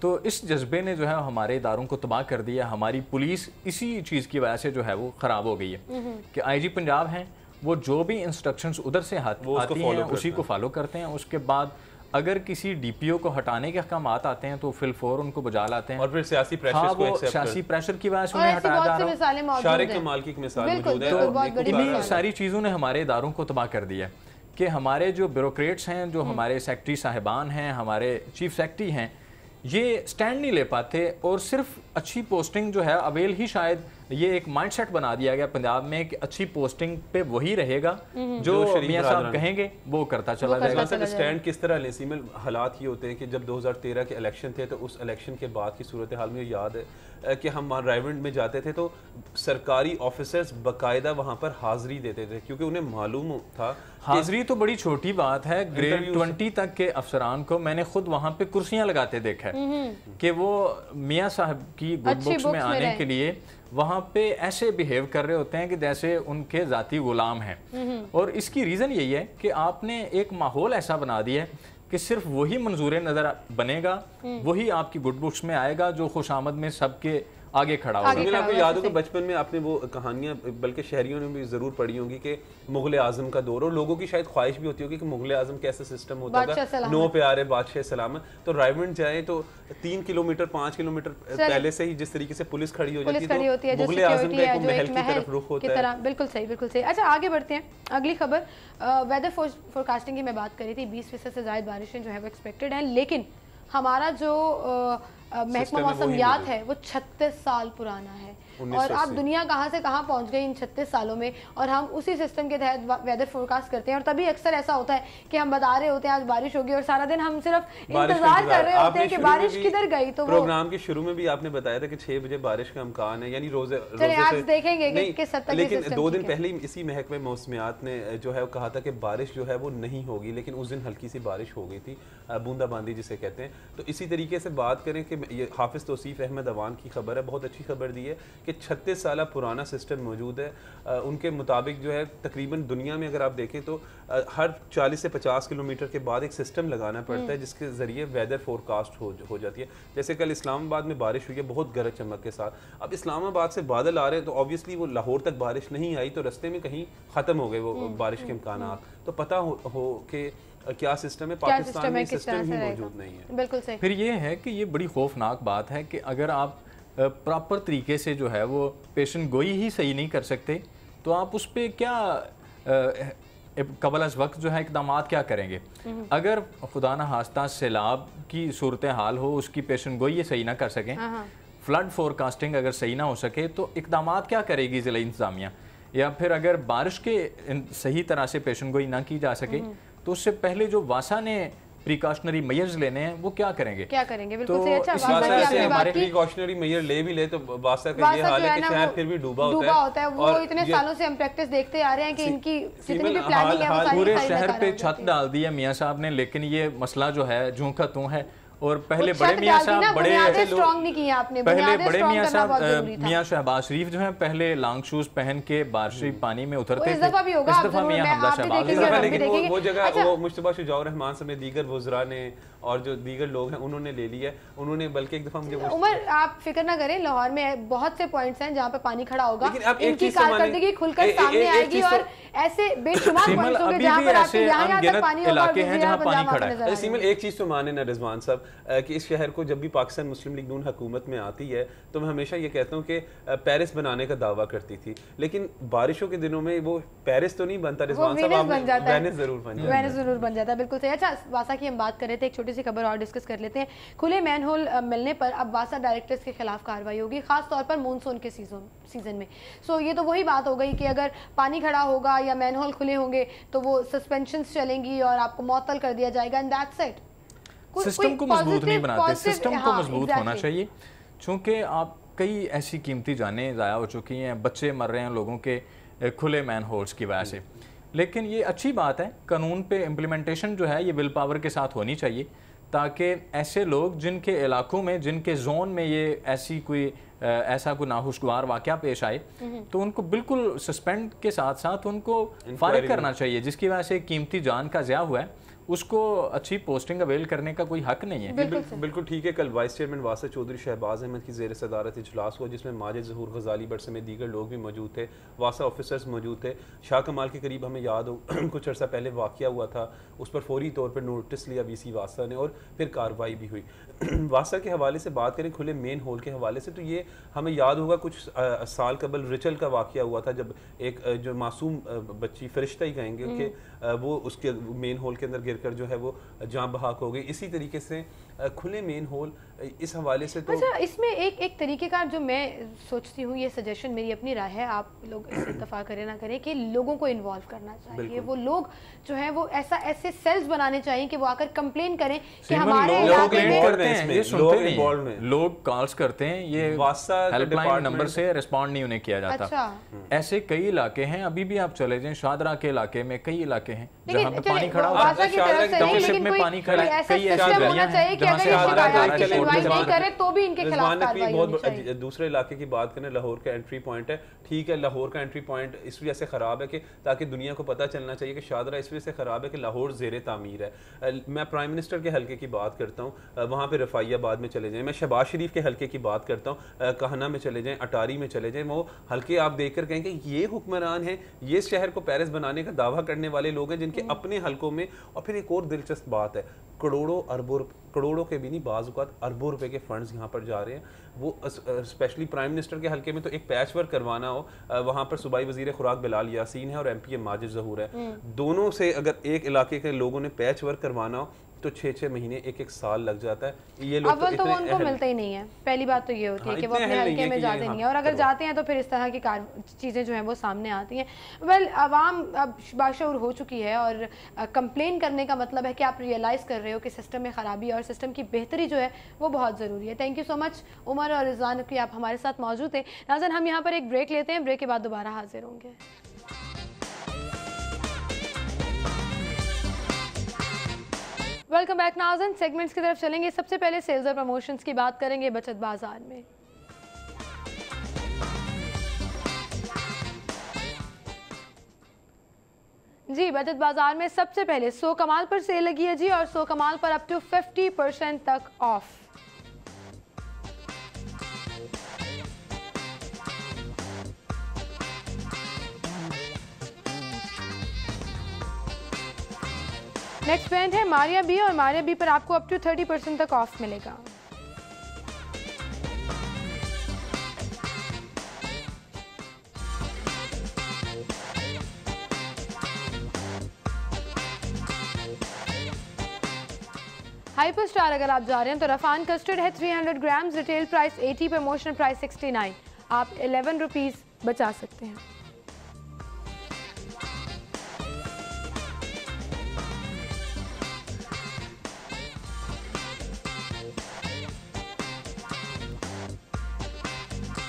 तो इस जज्बे ने जो है हमारे इदारों को तबाह कर दिया। हमारी पुलिस इसी चीज़ की वजह से जो है वो ख़राब हो गई है कि IG पंजाब हैं, वो जो भी इंस्ट्रक्शंस उधर से आती हैं उसी को फॉलो करते हैं। उसके बाद अगर किसी DPO को हटाने के अहकामात आते हैं तो फिलफौर उनको बुझा लाते हैं, और फिर सियासी प्रेशर सियासी प्रेशर की वजह से उन्हें हटाया जा रहा है। शारिक कमाल की एक मिसाल मौजूद है। तो इन्हीं सारी चीज़ों ने हमारे इदारों को तबाह कर दिया कि हमारे जो ब्यूरोक्रेट्स हैं, जो हमारे सेक्रेटरी साहिबान हैं, हमारे चीफ सेक्रेटरी हैं, ये स्टैंड नहीं ले पाते, और सिर्फ अच्छी पोस्टिंग जो है अवेल ही, शायद ये एक माइंडसेट बना दिया गया पंजाब में कि अच्छी पोस्टिंग पे वही रहेगा जो मियां साहब कहेंगे वो करता चला जाएगा। स्टैंड किस तरह ले सीमल, हालात ये होते हैं कि जब 2013 के इलेक्शन थे तो उस इलेक्शन के बाद की सूरत हाल में याद है कि हम वहाँ रायवंड में जाते थे तो सरकारी ऑफिसर्स बाकायदा वहाँ पर हाजिरी देते थे, क्योंकि उन्हें मालूम था। हाजिरी तो बड़ी छोटी बात है, ग्रेड 20 तक के अफसरान को मैंने खुद वहाँ पे कुर्सियाँ लगाते देखा है कि वो मियाँ साहब की गुड बुक्स में आने के लिए वहाँ पे ऐसे बिहेव कर रहे होते हैं कि जैसे उनके ज़ाती गुलाम हैं। और इसकी रीज़न यही है कि आपने एक माहौल ऐसा बना दिया है कि सिर्फ वही मंजूर नज़र बनेगा, वही आपकी गुड बुक्स में आएगा जो खुशामद में सबके आगे खड़ा होगा। आपको याद होगा बचपन में आपने वो कहानियां, बल्कि शहरियों ने भी जरूर पढ़ी होंगी कि मुगल आजम का दौर, और लोगों की शायद ख्वाहिश भी होती होगी कि मुगल आजम कैसा सिस्टम होता होगा, 9 प्यारे बादशाह सलामत। तो रायवंड जाए तो 3 किलोमीटर 5 किलोमीटर पहले से ही जिस तरीके से पुलिस खड़ी हो जाती है, तो मुगल आजम का एक महल की तरफ रुख होता है। बिल्कुल सही, बिल्कुल सही। अच्छा, आगे बढ़ते हैं। अगली खबर, वेदर फोरकास्टिंग की मैं बात कर रही थी, 20% से ज़ायद बारिशें जो है वो एक्सपेक्टेड हैं, लेकिन हमारा जो महकमा मौसमियात है वो 36 साल पुराना है, और आप दुनिया कहाँ से कहाँ पहुँच गई इन 36 सालों में, और हम उसी सिस्टम के तहत वेदर फोरकास्ट करते हैं। और तभी अक्सर ऐसा होता है कि हम बता रहे होते हैं आज बारिश होगी, और सारा दिन हम सिर्फ इंतजार कर रहे होते हैं कि बारिश किधर गई। तो प्रोग्राम के शुरू में भी आपने बताया था कि 6 बजे बारिश का इम्कान है, यानी रोजे आज देखेंगे कि किस हद तक। लेकिन 2 दिन पहले इसी महकमे मौसमियात ने जो है कहा था कि बारिश जो है वो नहीं होगी, लेकिन उस दिन हल्की सी बारिश हो गई थी, बूंदाबांदी जिसे कहते हैं। तो इसी तरीके से बात करें कि ये हाफिज तौसीफ अहमद अवान की खबर है, बहुत अच्छी खबर दी है कि 36 साल पुराना सिस्टम मौजूद है। उनके मुताबिक जो है तकरीबन दुनिया में अगर आप देखें तो हर 40 से 50 किलोमीटर के बाद एक सिस्टम लगाना पड़ता है जिसके ज़रिए वेदर फोरकास्ट हो जाती है। जैसे कल इस्लामाबाद में बारिश हुई है बहुत गरज चमक के साथ। अब इस्लामाबाद से बादल आ रहे हैं तो ऑब्वियसली वो लाहौर तक बारिश नहीं आई तो रास्ते में कहीं ख़त्म हो गए वो बारिश के इम्कानात। तो पता हो कि क्या सिस्टम है, पाकिस्तान में सिस्टम ही मौजूद नहीं है। बिल्कुल सही। फिर ये है कि ये बड़ी खौफनाक बात है कि अगर आप प्रॉपर तरीके से जो है वो पेशेंट गोई ही सही नहीं कर सकते तो आप उस पर क्या कबल अज़ वक्त जो है इक़दाम क्या करेंगे। अगर खुदा न खास्ता सैलाब की सूरत हाल हो, उसकी पेशेंट गोई सही ना कर सकें, फ्लड फोरकास्टिंग अगर सही ना हो सके तो इक़दाम क्या करेगी ज़िला इंतज़ामिया। या फिर अगर बारिश के सही तरह से पेशेंट गोई ना की जा सके तो उससे पहले जो वासा ने प्रिकॉशनरी मेजर्स लेने हैं वो क्या करेंगे बिल्कुल सही। अच्छा, हमारे प्रिकॉशनरी मेजर ले भी ले तो वासा का ये हाल है कि शहर फिर भी डूबा होता है। वो इतने सालों से हम प्रैक्टिस देखते आ रहे हैं कि इनकी जितनी भी प्लानिंग है वो सारी पूरे शहर पे छत डाल दी है मियां साहब ने, लेकिन ये मसला जो है जूं का तूं है। और पहले बड़े मियां साहब मियां शहबाज शरीफ जो है पहले लॉन्ग शूज पहन के बारिशी पानी में उतरते थे। लेकिन वो जगह वो मुश्तबा शुजाउर रहमान समेत दीगर वज़रा ने और जो दीगर लोग हैं उन्होंने ले लिया। उन्होंने बल्कि एक दफा मुझे उमर आप फिक्र ना करें, लाहौर में बहुत से पॉइंट्स हैं जहां पे पानी खड़ा होगा, इनकी कारकर्दगी खुलकर सामने आएगी और ऐसे बेशुमार पॉइंट्स होंगे जहां पर आपके यहां तक पानी होगा और जहां पानी खड़ा है। सीमल एक चीज तो माने ना रिजवान साहब कि इस शहर को जब भी पाकिस्तान मुस्लिम लीग नून हुकूमत में आती है तो मैं हमेशा ये कहता हूँ कि पेरिस बनाने का दावा करती थी, लेकिन बारिशों के दिनों में वो पेरिस तो नहीं बनता रिजवान साहब, वेनिस जरूर बन जाता है। बिल्कुल सही। अच्छा, वासा की हम बात कर रहे थे, एक छोटी सी खबर और डिस्कस कर लेते हैं। खुले मैनहोल मिलने पर अब वासा डायरेक्टर्स के खिलाफ कार्रवाई होगी, खास तौर पर मानसून के सीजन में। सो ये तो वही बात हो गई कि अगर पानी खड़ा होगा या मैनहोल खुले होंगे तो वो सस्पेंशंस चलेंगी और आपको मुअत्तल कर दिया जाएगा एंड दैट्स इट। सिस्टम को मजबूत नहीं बनाते, सिस्टम को मजबूत होना चाहिए। चूंकि आप कई ऐसी कीमती जानें ज़ाया हो चुकी हैं, बच्चे मर रहे हैं लोगों के खुले मैन होल्स की वजह से। लेकिन ये अच्छी बात है, कानून पे इम्प्लीमेंटेशन जो है ये विल पावर के साथ होनी चाहिए ताकि ऐसे लोग जिनके इलाकों में, जिनके जोन में ये ऐसा कोई नाखुशगवार वाक़या पेश आए तो उनको बिल्कुल सस्पेंड के साथ साथ उनको फारिग करना चाहिए। जिसकी वजह से कीमती जान का ज़िया हुआ है उसको अच्छी पोस्टिंग अवेल करने का कोई हक नहीं है। बिल्कुल ठीक है। कल वाइस चेयरमैन वासा चौधरी शहबाज अहमद की ज़ेर सदारत इजलास हुआ जिसमें माजिद ज़हूर गजाली बट समेत दीगर लोग भी मौजूद थे, वासा ऑफिसर्स मौजूद थे। शाह कमाल के करीब हमें याद हो कुछ अर्सा पहले वाक़या हुआ था, उस पर फौरी तौर पर नोटिस लिया वीसी वासा ने और फिर कार्रवाई भी हुई। वासा के हवाले से बात करें, खुले मेन होल के हवाले से, तो ये हमें याद होगा कुछ साल कबल रिचल का वाक़या हुआ था जब एक जो मासूम बच्ची, फरिश्ता ही कहेंगे कि वो उसके मेन होल के अंदर गिरकर जो है वो जान बहाक हो गई। इसी तरीके से खुले मेन होल इस हवाले से तो अच्छा, इसमें एक तरीके का जो मैं सोचती हूँ, ये सजेशन मेरी अपनी राय है, आप लोग इससे इत्तेफाक करें ना करें, कि लोगों को इन्वॉल्व करना चाहिए। वो लोग जो है वो ऐसे सेल्स बनाने चाहिए कि वो आकर कंप्लेन करें कि हमारे इलाके में लोग कॉल्स करते हैं, ये हेल्पलाइन नंबर से रिस्पॉन्ड नहीं उन्हें किया जाता। अच्छा। ऐसे कई इलाके हैं, अभी भी आप चले जाएं शादरा के इलाके में कई इलाके हैं जहाँ पे पानी खड़ा होता है, टाउनशिप में पानी खड़ा है, कई ऐसी गलियां हैं जहाँ से नहीं करे तो भी इनके खिलाफ कार्रवाई होनी चाहिए। दूसरे इलाके की बात करें, लाहौर का एंट्री पॉइंट है, ठीक है, लाहौर का एंट्री पॉइंट इस वजह से ख़राब है कि ताकि दुनिया को पता चलना चाहिए कि शादरा इस वजह से ख़राब है कि लाहौर ज़ेरे तामीर है। मैं प्राइम मिनिस्टर के हल्के की बात करता हूँ, वहाँ पर रफ़ाइयाबाद में चले जाएँ, मैं शहबाज शरीफ के हल्के की बात करता हूँ, कहना में चले जाएँ, अटारी में चले जाएँ, वो हल्के आप देख कर कहें कि ये हुक्मरान हैं, ये शहर को पेरिस बनाने का दावा करने वाले लोग हैं जिनके अपने हल्कों में। और फिर एक और दिलचस्प बात है, करोड़ों के भी नहीं, बाज़ औक़ात अरबों रुपए के फंड्स यहाँ पर जा रहे हैं। वो स्पेशली प्राइम मिनिस्टर के हल्के में तो एक पैच वर्क करवाना हो, वहाँ पर सूबाई वज़ीर खुराक बिलाल यासीन है और MP माजिद ज़हूर है, दोनों से अगर एक इलाके के लोगों ने पैच वर्क करवाना हो तो 6-6 महीने 1-1 साल लग जाता है। ये लोग अव्वल तो वो उनको मिलता ही नहीं है, पहली बात तो ये होती है कि वो अपने हल्के में जाते नहीं है, और अगर जाते हैं तो फिर इस तरह की चीज़ें जो हैं वो सामने आती हैं। वेल, आवाम अब बाशऊर हो चुकी है और कंप्लेन करने का मतलब है कि आप रियलाइज़ कर रहे हो कि सिस्टम में ख़राबी और सिस्टम की बेहतरी जो है वो बहुत ज़रूरी है। Thank you so much Umar और रिजवान की आप हमारे साथ मौजूद थे। नाज़रीन, हम यहाँ पर एक ब्रेक लेते हैं, ब्रेक के बाद दोबारा हाजिर होंगे। वेलकम बैक नाज़रीन, सेगमेंट्स की तरफ चलेंगे। सबसे पहले सेल्स और प्रमोशंस की बात करेंगे बचत बाजार में। जी बचत बाजार में सबसे पहले 100 कमाल पर सेल लगी है जी, और 100 कमाल पर अप टू 50% तक ऑफ। नेक्स्ट ब्रांड है मारिया बी, और मारिया बी पर आपको अप टू 30% तक ऑफ मिलेगा। हाइपर स्टार अगर आप जा रहे हैं तो रफान कस्टर्ड है 300 grams, retail price 80, promotional price 69, आप 11 रुपीज़ बचा सकते हैं।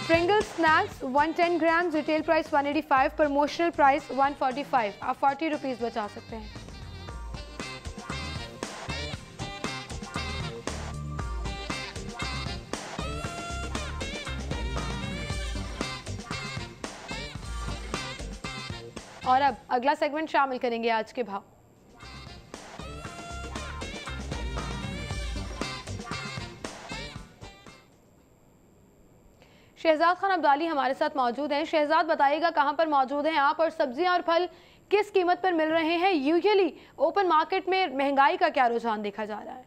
Pringles snacks 110 grams, retail price 185, promotional price 145, आप 40 रुपीज़ बचा सकते हैं। और अब अगला सेगमेंट शामिल करेंगे आज के भाव। शहजाद खान अब्दाली हमारे साथ मौजूद हैं। शहजाद बताइएगा कहां पर मौजूद हैं आप, और सब्जियां और फल किस कीमत पर मिल रहे हैं? यूजुअली ओपन मार्केट में महंगाई का क्या रुझान देखा जा रहा है?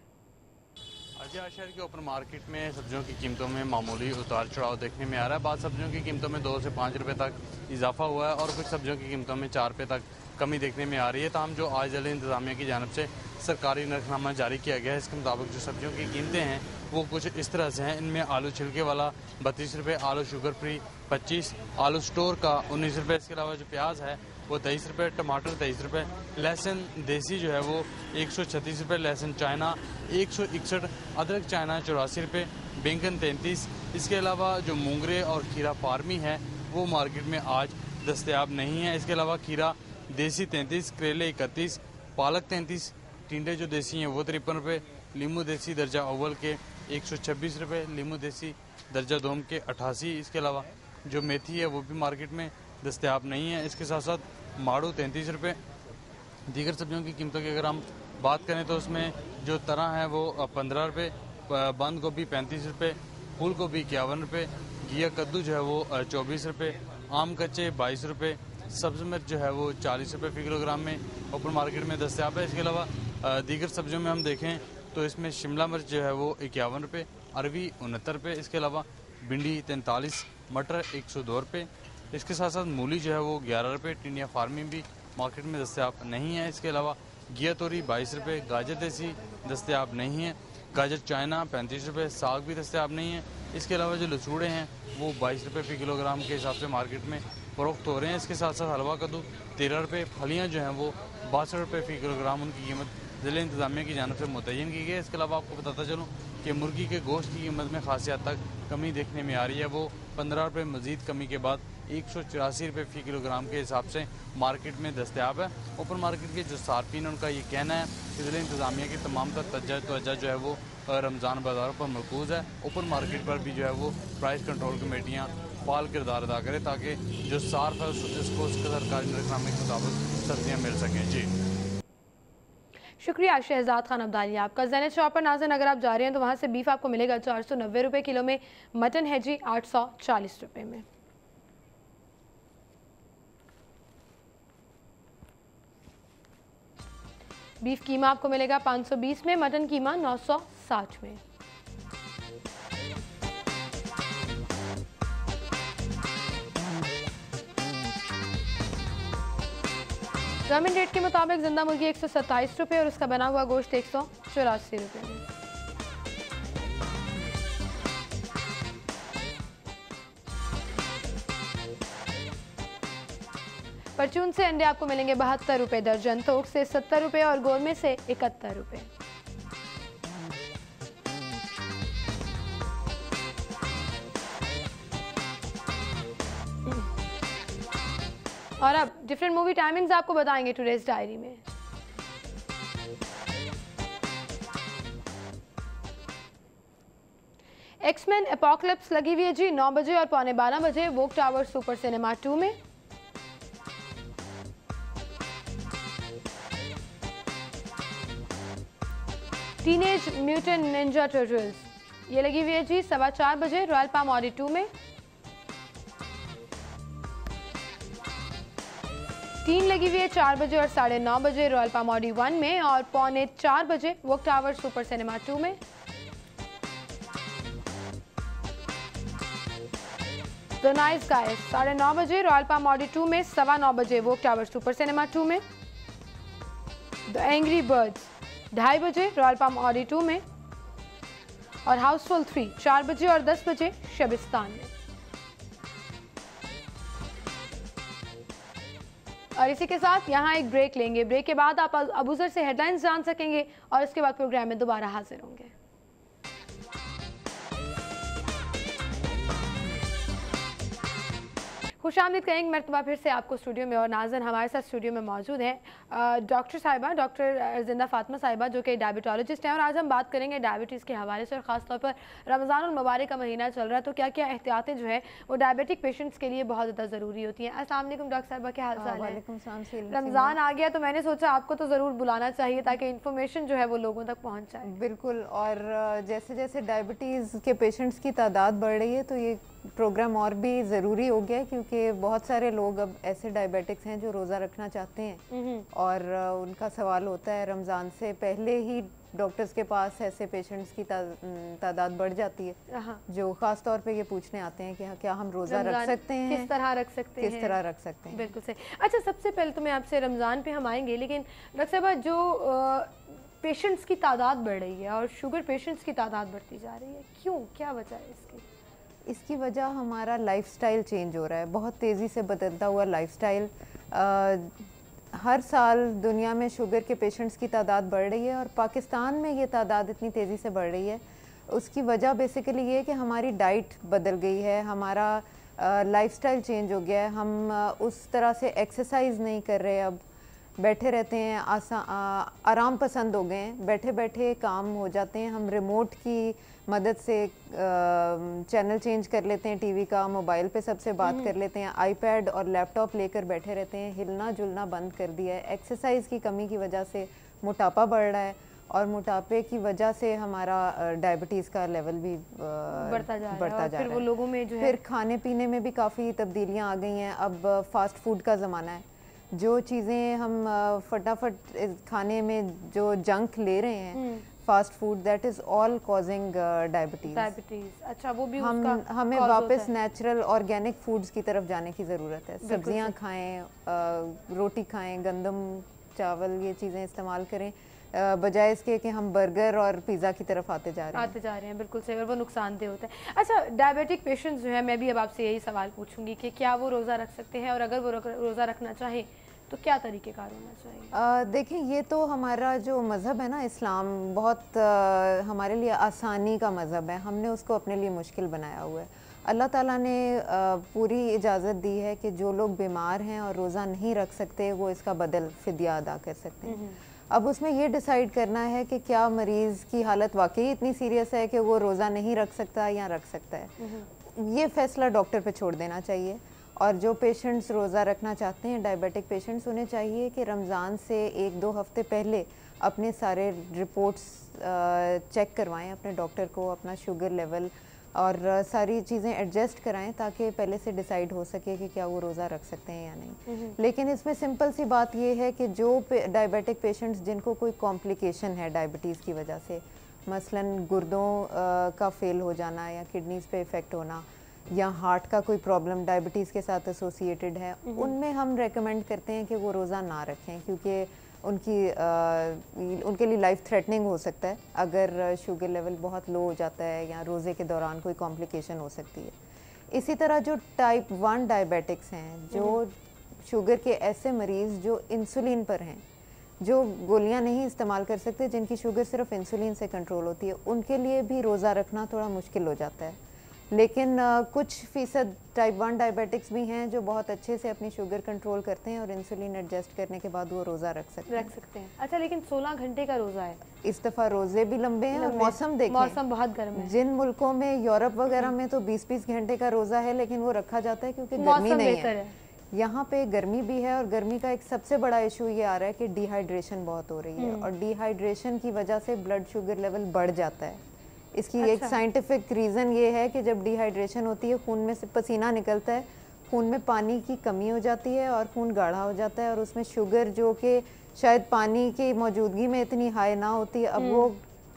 अजय शहर के ओपन मार्केट में सब्जियों की कीमतों में मामूली उतार चढ़ाव देखने में आ रहा है। बाद सब्जियों की कीमतों में 2 से 5 रुपए तक इजाफा हुआ है, और कुछ सब्जियों की कीमतों में 4 रुपए तक कमी देखने में आ रही है। ताहम जो आज ज़िला इंतजामिया की जानिब से सरकारी नरखनामा जारी किया गया है, इसके मुताबिक जो सब्जियों की कीमतें हैं वो कुछ इस तरह से हैं। इनमें आलू छिलके वाला 32 रुपये, आलू शुगर फ्री 25, आलू स्टोर का 19 रुपये, इसके अलावा जो प्याज है वो 23 रुपये, टमाटर 23 रुपये, लहसुन देसी जो है वो 136 रुपये, लहसुन चाइना 161, अदरक चाइना 84 रुपये, बैंगन 33। इसके अलावा जो मूंगरे और खीरा फार्मी है वो मार्केट में आज दस्तयाब नहीं है। इसके अलावा खीरा देसी 33, करेले 31, पालक 33, टिंडे जो देसी हैं वो 53 रुपये, लीमू देसी दर्जा अव्वल के 126 रुपये, लीमू देसी दर्जा दोम के 88। इसके अलावा जो मेथी है वो भी मार्केट में दस्तयाब नहीं है। इसके साथ साथ माड़ू 33 रुपये। दीगर सब्जियों की कीमतों की अगर हम बात करें तो उसमें जो तरह है वो 15 रुपये, बंद गोभी 35 रुपये, फूल गोभी 51 रुपये, घिया कद्दू जो है वो 24 रुपये, आम कच्चे 22 रुपये, सब्ज़ मिर्च जो है वो 40 रुपये फी किलोग्राम में ओपन मार्केट में दस्तयाब है। इसके अलावा दीगर सब्जियों में हम देखें तो इसमें शिमला मिर्च जो है वो 51 रुपये, अरवी 69 रुपये, इसके अलावा भिंडी 43, मटर 102 रुपये। इसके साथ साथ मूली जो है वो 11 रुपये, टिंडिया फार्मिंग भी मार्केट में दस्तयाब नहीं है। इसके अलावा घिया तोरी 22 रुपये, गाजर देसी दस्तयाब नहीं है, गाजर चाइना 35 रुपये, साग भी दस्तयाब नहीं है। इसके अलावा जो लसूड़े हैं वो 22 रुपये फी किलोग्राम के हिसाब से मार्केट में फरोख्त हो रहे हैं। इसके साथ साथ हलवा कद्दू 13 रुपये, फलियाँ जो हैं वो 62 रुपये फी किलोग्राम उनकी कीमत ज़िला इंतजामिया की जानिब से मुतय्यन की गई है। इसके अलावा आपको बताता चलूँ कि मुर्गी के गोश्त की कीमत में खासी हद तक कमी देखने में आ रही है। वो 15 रुपये मज़ीद कमी के बाद 184 रुपये फी किलोग्राम के हिसाब से मार्केट में दस्तयाब है। ओपन मार्केट के जो सार्फिन उनका ये कहना है कि ज़िला इंतजामिया की तमाम तवज्जो जो है वो रमज़ान बाज़ारों पर मरकूज़ है। ओपन मार्केट पर भी जो है वो प्राइस कंट्रोल कमेटियाँ फाल किरदार अदा करें ताकि जो सार्फ है उसको उसके सरकारी नरखनामे के मुताबिक सब्जियाँ मिल सकें। जी शुक्रिया शहजाद खान अब्दाली आपका। ज़ैनत शॉप पर नाज़रीन अगर आप जा रहे हैं तो वहाँ से बीफ आपको मिलेगा 490 रुपये किलो में, मटन है जी 840 रुपये में। बीफ कीमा आपको मिलेगा 520 में, मटन कीमा 960 में। गवर्नमेंट रेट के मुताबिक जिंदा मुर्गी 127 रुपये और उसका बना हुआ गोश्त 184 रुपये में। परचून से अंडे आपको मिलेंगे 72 रुपये दर्जन, थोक से 70 रुपये और गोरमे से 71 रुपये। और अब डिफरेंट मूवी टाइमिंग्स आपको बताएंगे टुडेज डायरी में। एक्समैन एपोकलिप्स लगी हुई है जी 9 बजे और 11:15 बजे वोक टावर सुपर सिनेमा 2 में। टीनेज म्यूटेंट निंजा टर्टल्स ये लगी हुई है जी 4:15 बजे रॉयल पाम ऑडी 2 में। 3 लगी हुई है 4 बजे और 9:30 बजे रॉयल पाम ऑडी 1 में, और 3:45 बजे वॉक टावर सुपर सिनेमा 2 में। द नाइस गाइस 9:30 बजे रॉयल पाम ऑडी 2 में, 9:15 बजे वॉक टावर सुपर सिनेमा 2 में। द एंग्री बर्ड्स 2:30 बजे रॉयल पाम ऑडी 2 में, और हाउसफुल 3 4 बजे और 10 बजे शबिस्तान में। और इसी के साथ यहाँ एक ब्रेक लेंगे। ब्रेक के बाद आप अबूजर से हेडलाइंस जान सकेंगे और इसके बाद प्रोग्राम में दोबारा हाजिर होंगे। खुशामदीद करेंगे मरतबा फिर से आपको स्टूडियो में, और नाज़न हमारे साथ स्टूडियो में मौजूद हैं डॉक्टर साहिबा, डॉक्टर जिंदा फातिमा साहिबा जो कि डायबिटोलॉजिस्ट हैं, और आज हम बात करेंगे डायबिटीज़ के हवाले से, और ख़ासतौर पर रमज़ान मुबारक का महीना चल रहा है तो क्या क्या एहतियातें जो है वो डायबिटिक पेशेंट्स के लिए बहुत ज़्यादा ज़रूरी होती हैं। अस्सलाम वालेकुम डॉक्टर साहिबा, क्या हाल चाल है? रमज़ान आ गया तो मैंने सोचा आपको तो ज़रूर बुलाना चाहिए ताकि इन्फॉर्मेशन जो है वो लोगों तक पहुँच जाए। बिल्कुल, और जैसे जैसे डायबिटीज़ के पेशेंट्स की तादाद बढ़ रही है तो ये प्रोग्राम और भी ज़रूरी हो गया है, क्योंकि बहुत सारे लोग अब ऐसे डायबिटिक्स हैं जो रोज़ा रखना चाहते हैं और उनका सवाल होता है रमज़ान से पहले ही डॉक्टर्स के पास ऐसे पेशेंट्स की तादाद बढ़ जाती है जो ख़ास तौर पे ये पूछने आते हैं कि क्या हम रोज़ा रख सकते हैं, किस तरह रख सकते हैं, किस तरह रख सकते हैं। बिल्कुल सही। अच्छा, सबसे पहले तो मैं आपसे रमज़ान पे हम आएंगे, लेकिन डॉक्टर साहब जो पेशेंट्स की तादाद बढ़ रही है और शुगर पेशेंट्स की तादाद बढ़ती जा रही है, क्यों, क्या वजह है इसकी? इसकी वजह हमारा लाइफस्टाइल चेंज हो रहा है, बहुत तेज़ी से बदलता हुआ लाइफस्टाइल। हर साल दुनिया में शुगर के पेशेंट्स की तादाद बढ़ रही है और पाकिस्तान में ये तादाद इतनी तेज़ी से बढ़ रही है। उसकी वजह बेसिकली ये है कि हमारी डाइट बदल गई है, हमारा लाइफस्टाइल चेंज हो गया है। हम उस तरह से एक्सरसाइज नहीं कर रहे, अब बैठे रहते हैं, आराम पसंद हो गए हैं, बैठे बैठे काम हो जाते हैं। हम रिमोट की मदद से चैनल चेंज कर लेते हैं टीवी का, मोबाइल पे सबसे बात कर लेते हैं, आईपैड और लैपटॉप लेकर बैठे रहते हैं, हिलना जुलना बंद कर दिया है। एक्सरसाइज की कमी की वजह से मोटापा बढ़ रहा है और मोटापे की वजह से हमारा डायबिटीज़ का लेवल भी बढ़ता जा रहा है। वो लोगों में जो है, फिर खाने पीने में भी काफ़ी तब्दीलियाँ आ गई हैं। अब फास्ट फूड का ज़माना है, जो चीज़ें हम फटाफट खाने में जो जंक ले रहे हैं, fast food, that is all causing diabetes. अच्छा, वो भी हमें वापस नेचुरल ऑर्गेनिक फूड्स की तरफ जाने की ज़रूरत है। सब्जियां खाएं, रोटी खाएं, गंदम चावल ये चीज़ें इस्तेमाल करें, बजाय इसके कि हम बर्गर और पिज़्ज़ा की तरफ आते जा रहे हैं। बिल्कुल सही, और वो नुकसानदेह होता है। अच्छा, डायबिटिक पेशेंट्स जो है, मैं भी अब आपसे यही सवाल पूछूंगी कि क्या वो रोज़ा रख सकते हैं, और अगर वो रोज़ा रखना चाहें तो क्या तरीक़ेकार होना चाहिए? देखिए, ये तो हमारा जो मज़हब है ना, इस्लाम, बहुत हमारे लिए आसानी का मज़हब है। हमने उसको अपने लिए मुश्किल बनाया हुआ है। अल्लाह ताला ने पूरी इजाज़त दी है कि जो लोग बीमार हैं और रोज़ा नहीं रख सकते वो इसका बदल फ़िदिया अदा कर सकते हैं। अब उसमें ये डिसाइड करना है कि क्या मरीज़ की हालत वाकई इतनी सीरियस है कि वो रोज़ा नहीं रख सकता या रख सकता है। ये फ़ैसला डॉक्टर पे छोड़ देना चाहिए। और जो पेशेंट्स रोज़ा रखना चाहते हैं, डायबिटिक पेशेंट्स, उन्हें चाहिए कि रमज़ान से 1-2 हफ़्ते पहले अपने सारे रिपोर्ट्स चेक करवाएं अपने डॉक्टर को, अपना शुगर लेवल और सारी चीज़ें एडजस्ट कराएं ताकि पहले से डिसाइड हो सके कि क्या वो रोज़ा रख सकते हैं या नहीं। लेकिन इसमें सिंपल सी बात ये है कि जो डायबिटिक पेशेंट्स जिनको कोई कॉम्प्लिकेशन है डायबिटीज़ की वजह से, मसलन गुर्दों का फेल हो जाना या किडनीज़ पे इफ़ेक्ट होना या हार्ट का कोई प्रॉब्लम डायबिटीज़ के साथ एसोसिएटेड है, उनमें हम रेकमेंड करते हैं कि वो रोज़ा ना रखें, क्योंकि उनके लिए लाइफ थ्रेटनिंग हो सकता है अगर शुगर लेवल बहुत लो हो जाता है या रोज़े के दौरान कोई कॉम्प्लिकेशन हो सकती है। इसी तरह जो टाइप 1 डायबिटिक्स हैं, जो शुगर के ऐसे मरीज़ जो इंसुलिन पर हैं, जो गोलियां नहीं इस्तेमाल कर सकते, जिनकी शुगर सिर्फ इंसुलिन से कंट्रोल होती है, उनके लिए भी रोज़ा रखना थोड़ा मुश्किल हो जाता है। लेकिन कुछ फ़ीसद टाइप 1 डायबिटिक्स भी हैं जो बहुत अच्छे से अपनी शुगर कंट्रोल करते हैं और इंसुलिन एडजस्ट करने के बाद वो रोज़ा रख सकते हैं। अच्छा, लेकिन 16 घंटे का रोज़ा है, इस दफ़ा रोज़े भी लंबे हैं और मौसम देखें, मौसम बहुत गर्म है। जिन मुल्कों में, यूरोप वगैरह में तो 20-20 घंटे का रोज़ा है, लेकिन वो रखा जाता है क्योंकि गर्मी नहीं है। यहाँ पे गर्मी भी है और गर्मी का एक सबसे बड़ा इशू ये आ रहा है कि डिहाइड्रेशन बहुत हो रही है और डिहाइड्रेशन की वजह से ब्लड शुगर लेवल बढ़ जाता है। इसकी एक साइंटिफिक रीज़न ये है कि जब डिहाइड्रेशन होती है खून में से पसीना निकलता है, खून में पानी की कमी हो जाती है और खून गाढ़ा हो जाता है और उसमें शुगर जो कि शायद पानी की मौजूदगी में इतनी हाई ना होती, अब वो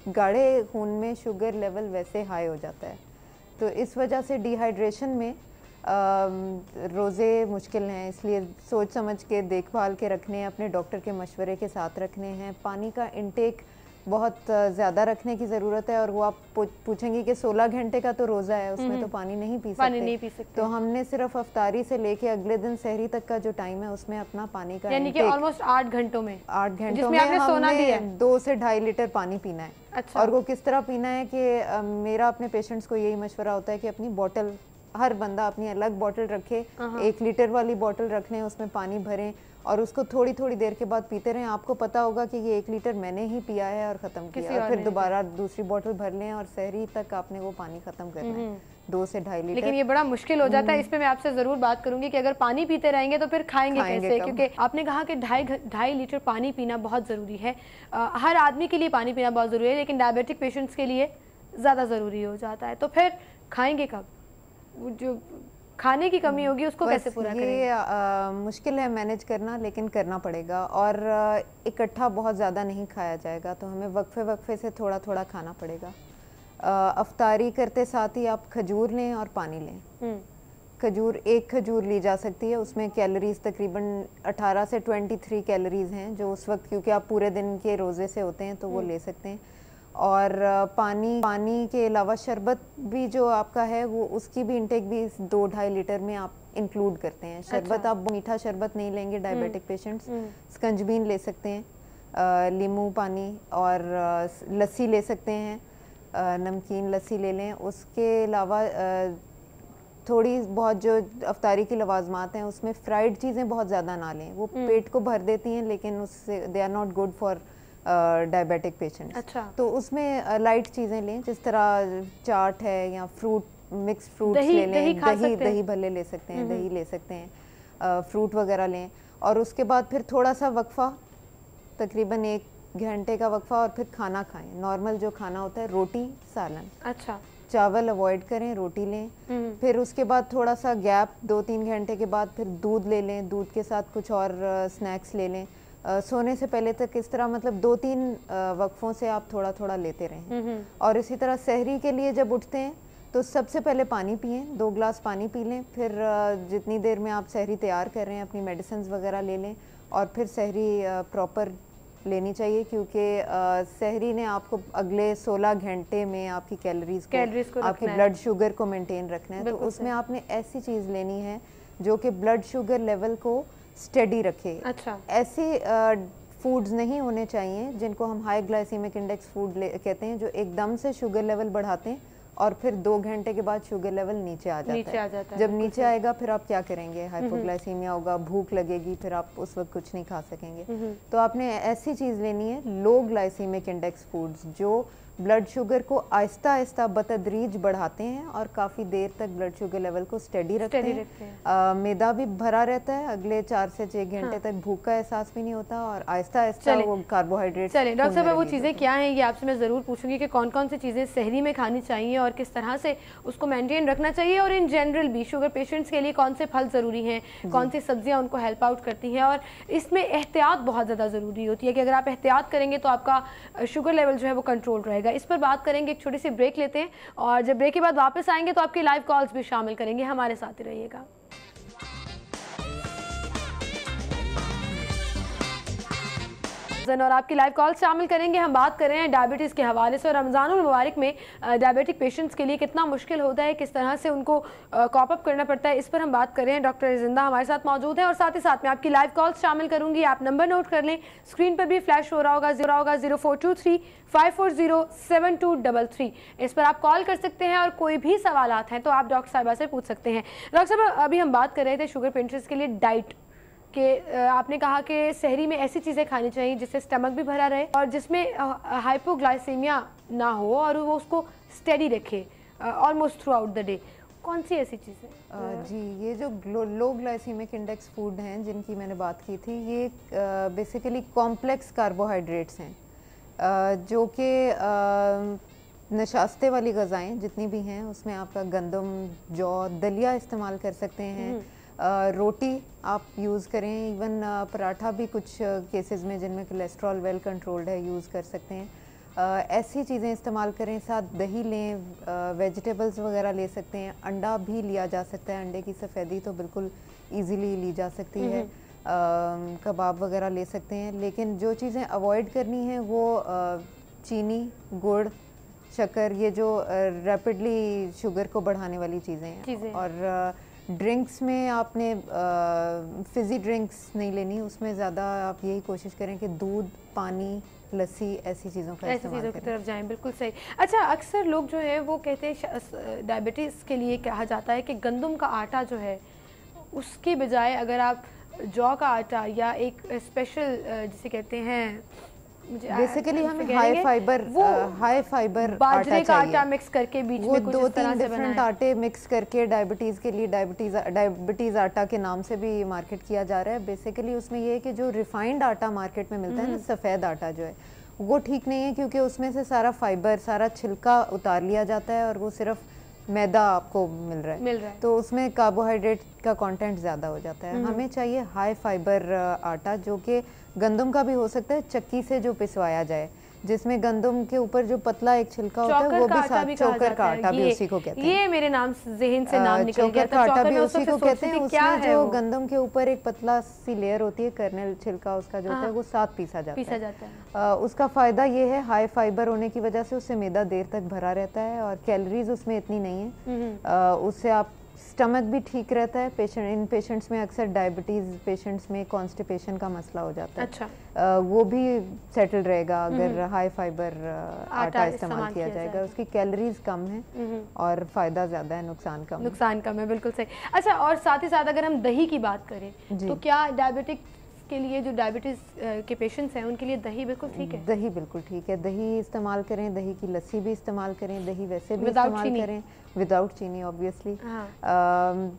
गाढ़े खून में शुगर लेवल वैसे हाई हो जाता है। तो इस वजह से डिहाइड्रेशन में रोज़े मुश्किल हैं, इसलिए सोच समझ के देखभाल के रखने हैं, अपने डॉक्टर के मशवरे के साथ रखने हैं। पानी का इंटेक बहुत ज़्यादा रखने की ज़रूरत है और वो आप पूछेंगे कि 16 घंटे का तो रोज़ा है, उसमें तो पानी नहीं पी सकते। तो हमने सिर्फ अफ्तारी से लेके अगले दिन सहरी तक का जो टाइम है उसमें अपना पानी का यानी कि ऑलमोस्ट 8 घंटों में हमने 2 से 2.5 लीटर पानी पीना है। अच्छा। और वो किस तरह पीना है कि मेरा अपने पेशेंट्स को यही मशवरा होता है कि अपनी बोतल, हर बंदा अपनी अलग बोतल रखे, 1 लीटर वाली बोतल रख लें, उसमें पानी भरें और उसको थोड़ी थोड़ी देर के बाद पीते रहें। आपको पता होगा कि ये 1 लीटर मैंने ही पिया है और ख़त्म किया, फिर दोबारा दूसरी बोतल भर लें और सहरी तक आपने वो पानी ख़त्म करना है, 2 से 2.5 लीटर। लेकिन ये बड़ा मुश्किल हो जाता है, इस पे मैं आपसे ज़रूर बात करूंगी कि अगर पानी पीते रहेंगे तो फिर खाएंगे कैसे, क्योंकि आपने कहा कि 2.5 लीटर पानी पीना बहुत ज़रूरी है। हर आदमी के लिए पानी पीना बहुत ज़रूरी है, लेकिन डायबिटिक पेशेंट्स के लिए ज़्यादा ज़रूरी हो जाता है। तो फिर खाएंगे कब? जो खाने की कमी होगी उसको कैसे पूरा करेंगे? मुश्किल है मैनेज करना, लेकिन करना पड़ेगा और इकट्ठा बहुत ज़्यादा नहीं खाया जाएगा, तो हमें वक्फे वक्फे से थोड़ा थोड़ा खाना पड़ेगा। अफ्तारी करते साथ ही आप खजूर लें और पानी लें। खजूर, 1 खजूर ली जा सकती है, उसमें कैलोरीज तकरीबन 18 से 23 कैलोरीज हैं, जो उस वक्त क्योंकि आप पूरे दिन के रोज़े से होते हैं तो वो ले सकते हैं। और पानी के अलावा शरबत भी जो आपका है वो उसकी भी इंटेक भी 2-2.5 लीटर में आप इंक्लूड करते हैं। शरबत आप मीठा शरबत नहीं लेंगे डायबिटिक पेशेंट्स, स्कंजबीन ले सकते हैं, नींबू पानी और लस्सी ले सकते हैं, नमकीन लस्सी ले लें। उसके अलावा थोड़ी बहुत जो अफ्तारी की लवाजमात हैं उसमें फ्राइड चीज़ें बहुत ज़्यादा ना लें, वो पेट को भर देती हैं लेकिन उससे they are not good for diabetic patients. अच्छा। तो उसमें लाइट चीज़ें लें, जिस तरह चाट है या फ्रूट, मिक्स फ्रूट्स ले लें, दही भल्ले ले सकते हैं, दही ले सकते हैं, फ्रूट वगैरह लें। और उसके बाद फिर थोड़ा सा वक्फा, तकरीबन 1 घंटे का वक्फा, और फिर खाना खाएं। नॉर्मल जो खाना होता है, रोटी सालन। अच्छा। चावल अवॉइड करें, रोटी लें। फिर उसके बाद थोड़ा सा गैप 2-3 घंटे के बाद फिर दूध ले लें, दूध के साथ कुछ और स्नैक्स ले लें। सोने से पहले तक इस तरह मतलब 2-3 वक्फों से आप थोड़ा थोड़ा लेते रहें। और इसी तरह सहरी के लिए जब उठते हैं तो सबसे पहले पानी पिएं, 2 गिलास पानी पी लें। फिर जितनी देर में आप सहरी तैयार कर रहे हैं अपनी मेडिसिन वगैरह ले लें और फिर सहरी प्रॉपर लेनी चाहिए, क्योंकि सहरी ने आपको अगले 16 घंटे में आपकी कैलोरीज को आपकी ब्लड शुगर को मेंटेन रखना है। तो उसमें आपने ऐसी चीज़ लेनी है जो कि ब्लड शुगर लेवल को स्टेडी रखे। अच्छा। ऐसे फूड्स नहीं होने चाहिए जिनको हम हाई ग्लाइसीमिक इंडेक्स फूड कहते हैं, जो एकदम से शुगर लेवल बढ़ाते हैं और फिर 2 घंटे के बाद शुगर लेवल नीचे आ जाता है। जब नीचे आएगा फिर आप क्या करेंगे? हाइपोग्लाइसीमिया होगा, भूख लगेगी, फिर आप उस वक्त कुछ नहीं खा सकेंगे। तो आपने ऐसी चीज़ लेनी है लो ग्लाइसीमिक इंडेक्स फूड्स जो ब्लड शुगर को आहिस्ता आहिस्ता बतदरीज बढ़ाते हैं और काफ़ी देर तक ब्लड शुगर लेवल को स्टेडी रखते हैं। मैदा भी भरा रहता है, अगले 4 से 6 घंटे तक भूख का एहसास भी नहीं होता और आहिस्ता आहिस्ता वो कार्बोहाइड्रेट। चलिए डॉक्टर साहब, वो चीज़ें क्या हैं ये आपसे मैं ज़रूर पूछूंगी कि कौन कौन सी चीज़ें सहरी में खानी चाहिए और किस तरह से उसको मेंटेन रखना चाहिए, और इन जनरल भी शुगर पेशेंट्स के लिए कौन से फल ज़रूरी हैं, कौन सी सब्जियाँ उनको हेल्प आउट करती हैं। और इसमें एहतियात बहुत ज़्यादा ज़रूरी होती है कि अगर आप एहतियात करेंगे तो आपका शुगर लेवल जो है वो कंट्रोल रहेगा। इस पर बात करेंगे, एक छोटी सी ब्रेक लेते हैं और जब ब्रेक के बाद वापस आएंगे तो आपकी लाइव कॉल्स भी शामिल करेंगे। हमारे साथ ही रहिएगा। और आपकी लाइव कॉल शामिल करेंगे। हम बात कर रहे हैं डायबिटीज़ के हवाले से और रमज़ानुल मुबारक में डायबिटिक पेशेंट्स के लिए कितना मुश्किल होता है, किस तरह से उनको कॉप अप करना पड़ता है, इस पर हम बात कर रहे हैं। डॉक्टर जिंदा हमारे साथ मौजूद है और साथ ही साथ में आपकी लाइव कॉल्स शामिल करूंगी। आप नंबर नोट कर लें, स्क्रीन पर भी फ्लैश हो रहा होगा 0423 540 7233। इस पर आप कॉल कर सकते हैं और कोई भी सवालात हैं तो आप डॉक्टर साहिबा से पूछ सकते हैं। डॉक्टर साहब, अभी हम बात कर रहे थे शुगर पेशेंट्स के लिए डाइट कि आपने कहा कि सहरी में ऐसी चीज़ें खानी चाहिए जिससे स्टमक भी भरा रहे और जिसमें हाइपोग्लाइसीमिया ना हो और वो उसको स्टेडी रखे almost through out the day. कौन सी ऐसी चीज़ें? जी, ये जो लो ग्लाइसीमिक इंडेक्स फूड हैं जिनकी मैंने बात की थी, ये बेसिकली कॉम्प्लेक्स कार्बोहाइड्रेट्स हैं, जो कि नशास्ते वाली ग़िज़ाएँ जितनी भी हैं उसमें आपका गंदम, जौ, दलिया इस्तेमाल कर सकते हैं, रोटी आप यूज़ करें, इवन पराठा भी कुछ केसेस में जिनमें कोलेस्ट्रॉल वेल कंट्रोल्ड है यूज़ कर सकते हैं। ऐसी चीज़ें इस्तेमाल करें, साथ दही लें, वेजिटेबल्स वगैरह ले सकते हैं, अंडा भी लिया जा सकता है, अंडे की सफ़ेदी तो बिल्कुल इजीली ली जा सकती है, कबाब वगैरह ले सकते हैं। लेकिन जो चीज़ें अवॉइड करनी है वो चीनी, गुड़, शक्कर, ये जो रैपिडली शुगर को बढ़ाने वाली चीज़ें हैं। और ड्रिंक्स में आपने फिज़ी ड्रिंक्स नहीं लेनी, उसमें ज़्यादा आप यही कोशिश करें कि दूध, पानी, लस्सी, ऐसी चीज़ों का इस्तेमाल करें। की तरफ जाएं, बिल्कुल सही। अच्छा, अक्सर लोग जो है वो कहते हैं डायबिटीज़ के लिए कहा जाता है कि गंदम का आटा जो है उसके बजाय अगर आप जौ का आटा या एक स्पेशल जिसे कहते हैं, बेसिकली हमें हाई फाइबर बाजरे का आटा मिक्स करके बीच में कुछ 2-3 डिफरेंट आटे मिक्स करके डायबिटीज़ के लिए डायबिटीज़ आटा के नाम से भी मार्केट किया जा रहा है। बेसिकली उसमें ये है कि जो रिफाइंड आटा मार्केट में मिलता है ना, सफ़ेद आटा जो है वो ठीक नहीं है, क्योंकि उसमें से सारा फाइबर, सारा छिलका उतार लिया जाता है और वो सिर्फ मैदा आपको मिल रहा है, तो उसमें कार्बोहाइड्रेट का कंटेंट ज़्यादा हो जाता है। हमें चाहिए हाई फाइबर आटा, जो कि गंदम का भी हो सकता है, चक्की से जो पिसवाया जाए, जिसमें गंदम के ऊपर जो पतला एक छिलका होता है वो भी साथ, चोकर का आटा भी उसी को कहते हैं। ये मेरे नाम ज़हन से नाम निकल गया था, आटा भी उसी को कहते हैं। उसमें जो गंदम के ऊपर एक पतला सी लेयर होती है, कर्नल छिलका उसका जो होता है, वो साथ पीसा जाता है। उसका फ़ायदा ये है, हाई फाइबर होने की वजह से उससे मैदा देर तक भरा रहता है और कैलोरीज उसमें इतनी नहीं है। उससे आप स्टमक भी ठीक रहता है। इन पेशेंट्स में अक्सर डायबिटीज़ पेशेंट्स में कॉन्स्टिपेशन का मसला हो जाता है। अच्छा। वो भी सेटल रहेगा अगर हाई फाइबर आटा इस्तेमाल किया जाएगा। उसकी कैलोरीज कम है और फ़ायदा ज़्यादा है, नुकसान कम है। बिल्कुल सही। अच्छा, और साथ ही साथ अगर हम दही की बात करें तो क्या डायबिटिक के लिए, जो डायबिटीज़ के पेशेंट्स हैं, उनके लिए दही बिल्कुल ठीक है? दही बिल्कुल ठीक है। दही इस्तेमाल करें, दही की लस्सी भी इस्तेमाल करें, दही वैसे भी इस्तेमाल करें विदाउट चीनी ऑब्वियसली।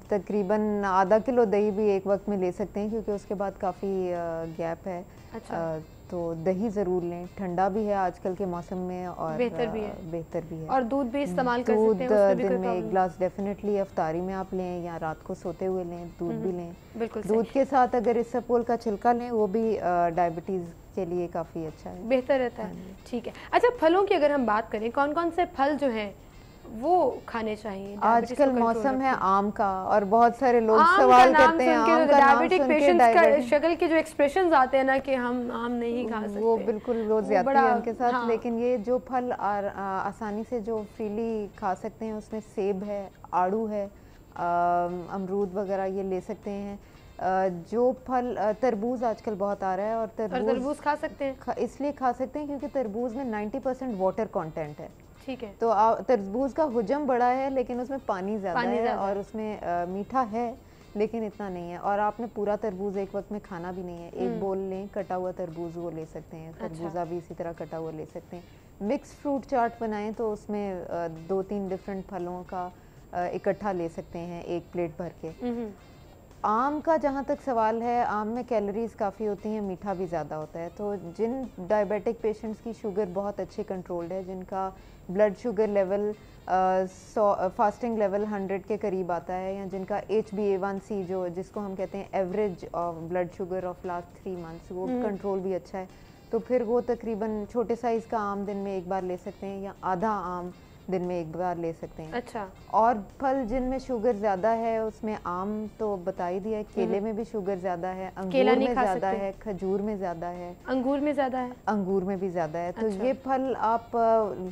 तकरीबन आधा किलो दही भी एक वक्त में ले सकते हैं, क्योंकि उसके बाद काफ़ी गैप है। अच्छा। तो दही ज़रूर लें, ठंडा भी है आजकल के मौसम में और बेहतर भी है। और दूध भी इस्तेमाल कर सकते हैं, दूध दिन में एक गिलास डेफिनेटली अफ्तारी में आप लें या रात को सोते हुए लें, दूध भी लें। बिल्कुल। दूध के साथ अगर इसबगोल का छिलका लें, वो भी डायबिटीज़ के लिए काफ़ी अच्छा है, बेहतर रहता है। ठीक है। अच्छा, फलों की अगर हम बात करें, कौन कौन से फल जो हैं वो खाने चाहिए? आजकल मौसम है आम का, और बहुत सारे लोग सवाल करते हैं आम का डायबिटिक पेशेंट्स का शक्ल के जो एक्सप्रेशंस आते हैं ना कि हम आम नहीं खा सकते, वो बिल्कुल वो ज्यादती है उनके साथ। हाँ। लेकिन ये जो फल आसानी से जो फ्रीली खा सकते हैं, उसमें सेब है, आड़ू है, अमरूद वगैरह ये ले सकते हैं। जो फल, तरबूज आजकल बहुत आ रहा है, और तरबूज खा सकते हैं, इसलिए खा सकते हैं क्योंकि तरबूज में 90% वाटर कंटेंट है। ठीक है। तो तरबूज का हुजम बड़ा है, लेकिन उसमें पानी ज़्यादा है, और उसमें मीठा है लेकिन इतना नहीं है। और आपने पूरा तरबूज एक वक्त में खाना भी नहीं है। एक बोल लें कटा हुआ तरबूज, वो ले सकते हैं। तरबूजा भी इसी तरह कटा हुआ ले सकते हैं। मिक्स फ्रूट चाट बनाएं तो उसमें 2-3 डिफरेंट फलों का इकट्ठा ले सकते हैं एक प्लेट भर के। आम का जहाँ तक सवाल है, आम में कैलोरीज काफ़ी होती हैं, मीठा भी ज़्यादा होता है। तो जिन डायबिटिक पेशेंट्स की शुगर बहुत अच्छे कंट्रोल्ड है, जिनका blood sugar level fasting level 100 के करीब आता है, या जिनका HbA1c जिसको हम कहते हैं average of blood sugar of last 3 months, वो कंट्रोल भी अच्छा है, तो फिर वो तकरीबन छोटे साइज़ का आम दिन में एक बार ले सकते हैं, या आधा आम दिन में एक बार ले सकते हैं। अच्छा। और फल जिनमें शुगर ज़्यादा है, उसमें आम तो बता ही दिया है, केले में भी शुगर ज़्यादा है, अंगूर में ज़्यादा है, खजूर में ज़्यादा है, अंगूर में ज़्यादा है, अंगूर में भी ज़्यादा है। तो ये फल आप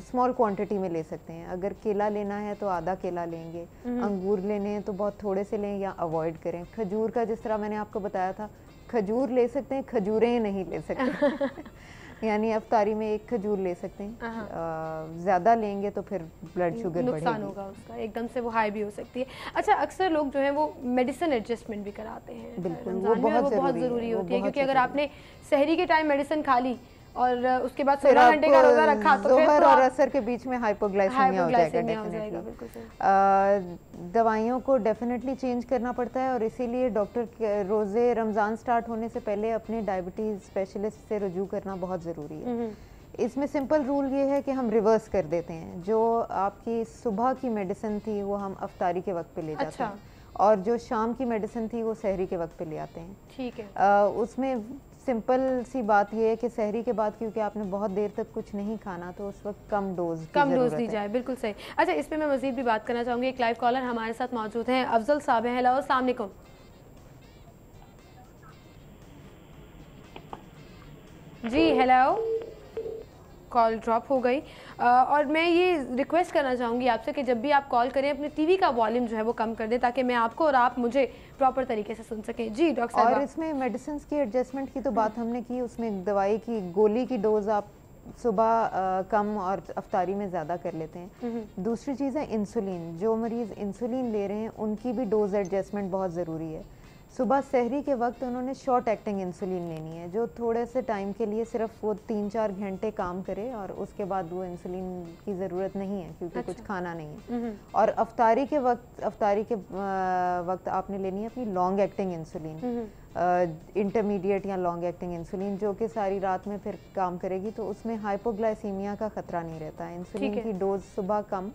स्मॉल क्वांटिटी में ले सकते हैं। अगर केला लेना है तो आधा केला लेंगे, अंगूर लेने हैं तो बहुत थोड़े से लें या अवॉइड करें। खजूर का जिस तरह मैंने आपको बताया था, खजूर ले सकते हैं, खजूरें नहीं ले सकते यानी अफ्तारी में एक खजूर ले सकते हैं। ज़्यादा लेंगे तो फिर ब्लड शुगर नुकसान होगा उसका, एकदम से वो हाई भी हो सकती है। अच्छा, अक्सर लोग जो है वो मेडिसिन एडजस्टमेंट भी कराते हैं। बिल्कुल, वो बहुत ज़रूरी होती है, क्योंकि अगर आपने सहरी के टाइम मेडिसिन खा ली और उसके बाद 16 घंटे का रोजा रखा तो फिर ज़ोहर और असर के बीच में हाइपोग्लाइसीमिया हो जाएगा डेफिनेटली। दवाइयों को डेफिनेटली चेंज करना पड़ता है और इसीलिए डॉक्टर रोज़े रमज़ान स्टार्ट होने से पहले अपने डायबिटीज़ स्पेशलिस्ट से रुजू करना बहुत ज़रूरी है। इसमें सिंपल रूल ये है कि हम रिवर्स कर देते हैं, जो आपकी सुबह की मेडिसिन थी वो हम अफ्तारी के वक्त पे ले जाते हैं और जो शाम की मेडिसिन थी वो सहरी के वक्त पे ले आते हैं। ठीक है। उसमें सिंपल सी बात ये है कि सहरी के बाद क्योंकि आपने बहुत देर तक कुछ नहीं खाना तो उस वक्त कम डोज दी जाए। बिल्कुल सही। अच्छा, इस पे मैं मजीद भी बात करना चाहूँगी। एक लाइव कॉलर हमारे साथ मौजूद हैं, अफजल साहब हैं। हेलो, अस्सलाम वालेकुम। जी हेलो, कॉल ड्रॉप हो गई। और मैं ये रिक्वेस्ट करना चाहूँगी आपसे कि जब भी आप कॉल करें अपने टीवी का वॉल्यूम जो है वो कम कर दें ताकि मैं आपको और आप मुझे प्रॉपर तरीके से सुन सकें। जी डॉक्टर साहब। और इसमें मेडिसिन की एडजस्टमेंट की तो बात हमने की, उसमें दवाई की गोली की डोज आप सुबह कम और अफ्तारी में ज़्यादा कर लेते हैं। दूसरी चीज़ है इंसुलिन। जो मरीज़ इंसुलिन ले रहे हैं उनकी भी डोज एडजस्टमेंट बहुत ज़रूरी है। सुबह सहरी के वक्त उन्होंने शॉर्ट एक्टिंग इंसुलिन लेनी है जो थोड़े से टाइम के लिए सिर्फ वो 3-4 घंटे काम करे और उसके बाद वो इंसुलिन की ज़रूरत नहीं है क्योंकि कुछ खाना नहीं है। और अफ्तारी के वक्त आपने लेनी है अपनी लॉन्ग एक्टिंग इंसुलिन, इंटरमीडिएट या लॉन्ग एक्टिंग इंसुलिन, जो कि सारी रात में फिर काम करेगी तो उसमें हाइपोग्लाइसीमिया का खतरा नहीं रहता है। इंसुलिन की डोज सुबह कम,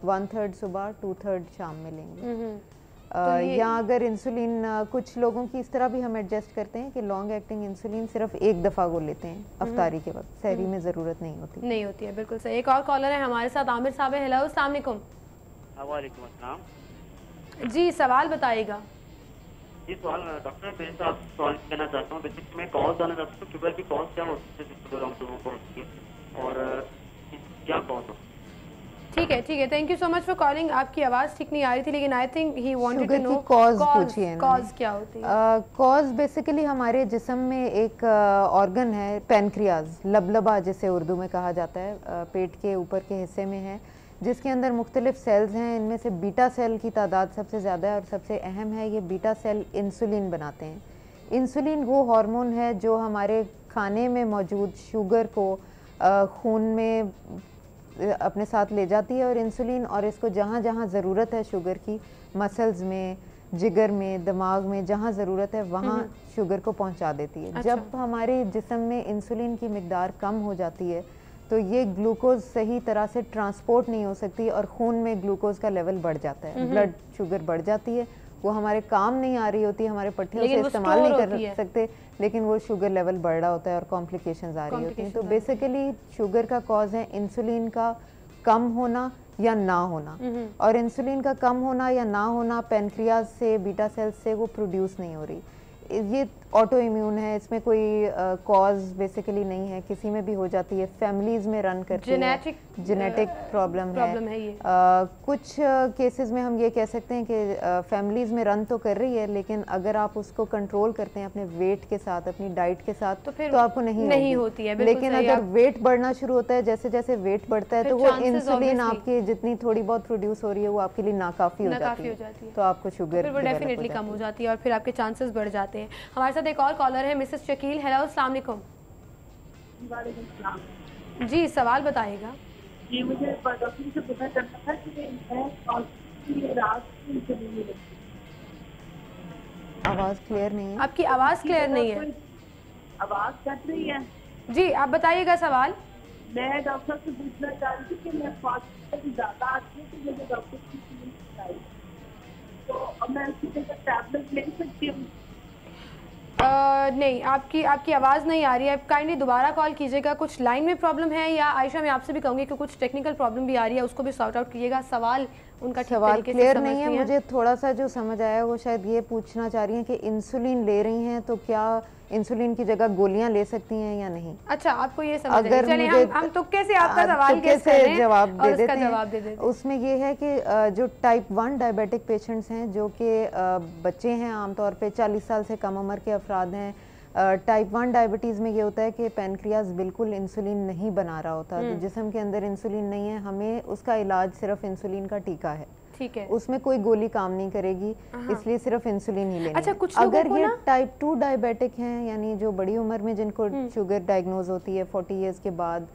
1/3 सुबह 2/3 शाम में लेंगे। या अगर इंसुलिन कुछ लोगों की इस तरह भी हम एडजस्ट करते हैं कि लॉन्ग एक्टिंग इंसुलिन सिर्फ एक दफ़ा वो लेते हैं अफ्तारी के वक्त, सहरी में ज़रूरत नहीं होती है। बिल्कुल सही। एक और कॉलर है हमारे साथ, आमिर साहब है। हेलो, अस्सलाम वालेकुम। वालेकुम अस्सलाम। जी सवाल बताइएगा। जी सवाल डॉक्टर, मैं आपसे सवाल कहना चाहता हूँ। बेसिक मैं कॉज जानना चाहता हूँ, शुगर की कॉज क्या होती है जिसको हम लोगों को होती है और क्या कॉज होती है? ठीक है, thank you so much for calling. आपकी आवाज़ ठीक नहीं आ रही थी लेकिन I think he wanted to know cause पूछिए। कॉज क्या होती है? कॉज बेसिकली हमारे जिस्म में एक ऑर्गन है पेनक्रियाज, लबलबा जिसे उर्दू में कहा जाता है, पेट के ऊपर के हिस्से में है, जिसके अंदर मुख्तलिफ सेल्स हैं। इनमें से बीटा सेल की तादाद सबसे ज़्यादा है और सबसे अहम है ये बीटा सेल इंसुलिन बनाते हैं। इंसुलिन वो हार्मोन है जो हमारे खाने में मौजूद शुगर को खून में अपने साथ ले जाती है और इंसुलिन और इसको जहाँ जहाँ ज़रूरत है शुगर की, मसल्स में, जिगर में, दिमाग में, जहाँ ज़रूरत है वहाँ शुगर को पहुँचा देती है। अच्छा। जब हमारे जिस्म में इंसुलिन की मिकदार कम हो जाती है तो ये ग्लूकोज सही तरह से ट्रांसपोर्ट नहीं हो सकती और खून में ग्लूकोज का लेवल बढ़ जाता है, ब्लड शुगर बढ़ जाती है। वो हमारे काम नहीं आ रही होती, हमारे पट्टियों से इस्तेमाल नहीं कर सकते, लेकिन वो शुगर लेवल बढ़ रहा होता है और कॉम्प्लिकेशंस आ रही होती हैं। तो बेसिकली शुगर का कॉज है इंसुलिन का कम होना या ना होना, और इंसुलिन का कम होना या ना होना पेनक्रियाज से, बीटा सेल्स से वो प्रोड्यूस नहीं हो रही। ये ऑटो इम्यून है, इसमें कोई कॉज बेसिकली नहीं है, किसी में भी हो जाती है, फैमिलीज में रन करती है, जेनेटिक प्रॉब्लम है ये। कुछ केसेस में हम ये कह सकते हैं कि फैमिलीज में रन तो कर रही है, लेकिन अगर आप उसको कंट्रोल करते हैं अपने वेट के साथ, अपनी डाइट के साथ, तो फिर आपको नहीं होती है। लेकिन अगर वेट बढ़ना शुरू होता है, जैसे जैसे वेट बढ़ता है, तो वो इंसुलिन आपकी जितनी थोड़ी बहुत प्रोड्यूस हो रही है वो आपके लिए नाकाफी हो जाती है, तो आपको शुगर डेफिनेटली कम हो जाती है और फिर आपके चांसेस बढ़ जाते हैं। हमारे साथ एक और कॉलर है, मिसेस शकील। हेलो, अस्सलाम वालेकुम। जी सवाल बताइएगा। जी मुझे डॉक्टर से पता करना था कि मैं रात आवाज़ क्लियर नहीं है। आपकी आवाज़ क्लियर नहीं है, आवाज़ कट रही है। जी आप बताइएगा सवाल। मैं डॉक्टर से पूछना चाह रही थी कि मैं ज़्यादा आती हूँ तो मुझे डॉक्टर की बताइए, तो मैं उसकी जगह टैबलेट ले सकती हूँ? नहीं, आपकी आवाज़ नहीं आ रही है। आप काइंडली दोबारा कॉल कीजिएगा। कुछ लाइन में प्रॉब्लम है या आयशा मैं आपसे भी कहूँगी कि कुछ टेक्निकल प्रॉब्लम भी आ रही है, उसको भी सॉर्ट आउट कीजिएगा। सवाल उनका सवाल क्लियर नहीं है। मुझे थोड़ा सा जो समझ आया वो शायद ये पूछना चाह रही हैं कि इंसुलिन ले रही हैं तो क्या इंसुलिन की जगह गोलियां ले सकती हैं या नहीं। अच्छा, आपको ये समझ अगर चलिए हम तुक्के से आपका सवाल कैसे जवाब दे देते हैं। उसमें ये है कि जो टाइप 1 डायबिटिक पेशेंट्स हैं, जो कि बच्चे हैं, आमतौर पे 40 साल से कम उम्र के अफराद हैं, टाइप 1 डायबिटीज़ में ये होता है कि पैनक्रियाज बिल्कुल इंसुलिन नहीं बना रहा होता, तो जिस्म के अंदर इंसुलिन नहीं है, हमें उसका इलाज सिर्फ इंसुलिन का टीका है। ठीक है। उसमें कोई गोली काम नहीं करेगी, इसलिए सिर्फ इंसुलिन ही लेनी अच्छा, है। कुछ लोगों अगर को ये ना टाइप 2 डायबिटिक हैं, यानी जो बड़ी उम्र में जिनको शुगर डायग्नोज होती है 40 इयर्स के बाद,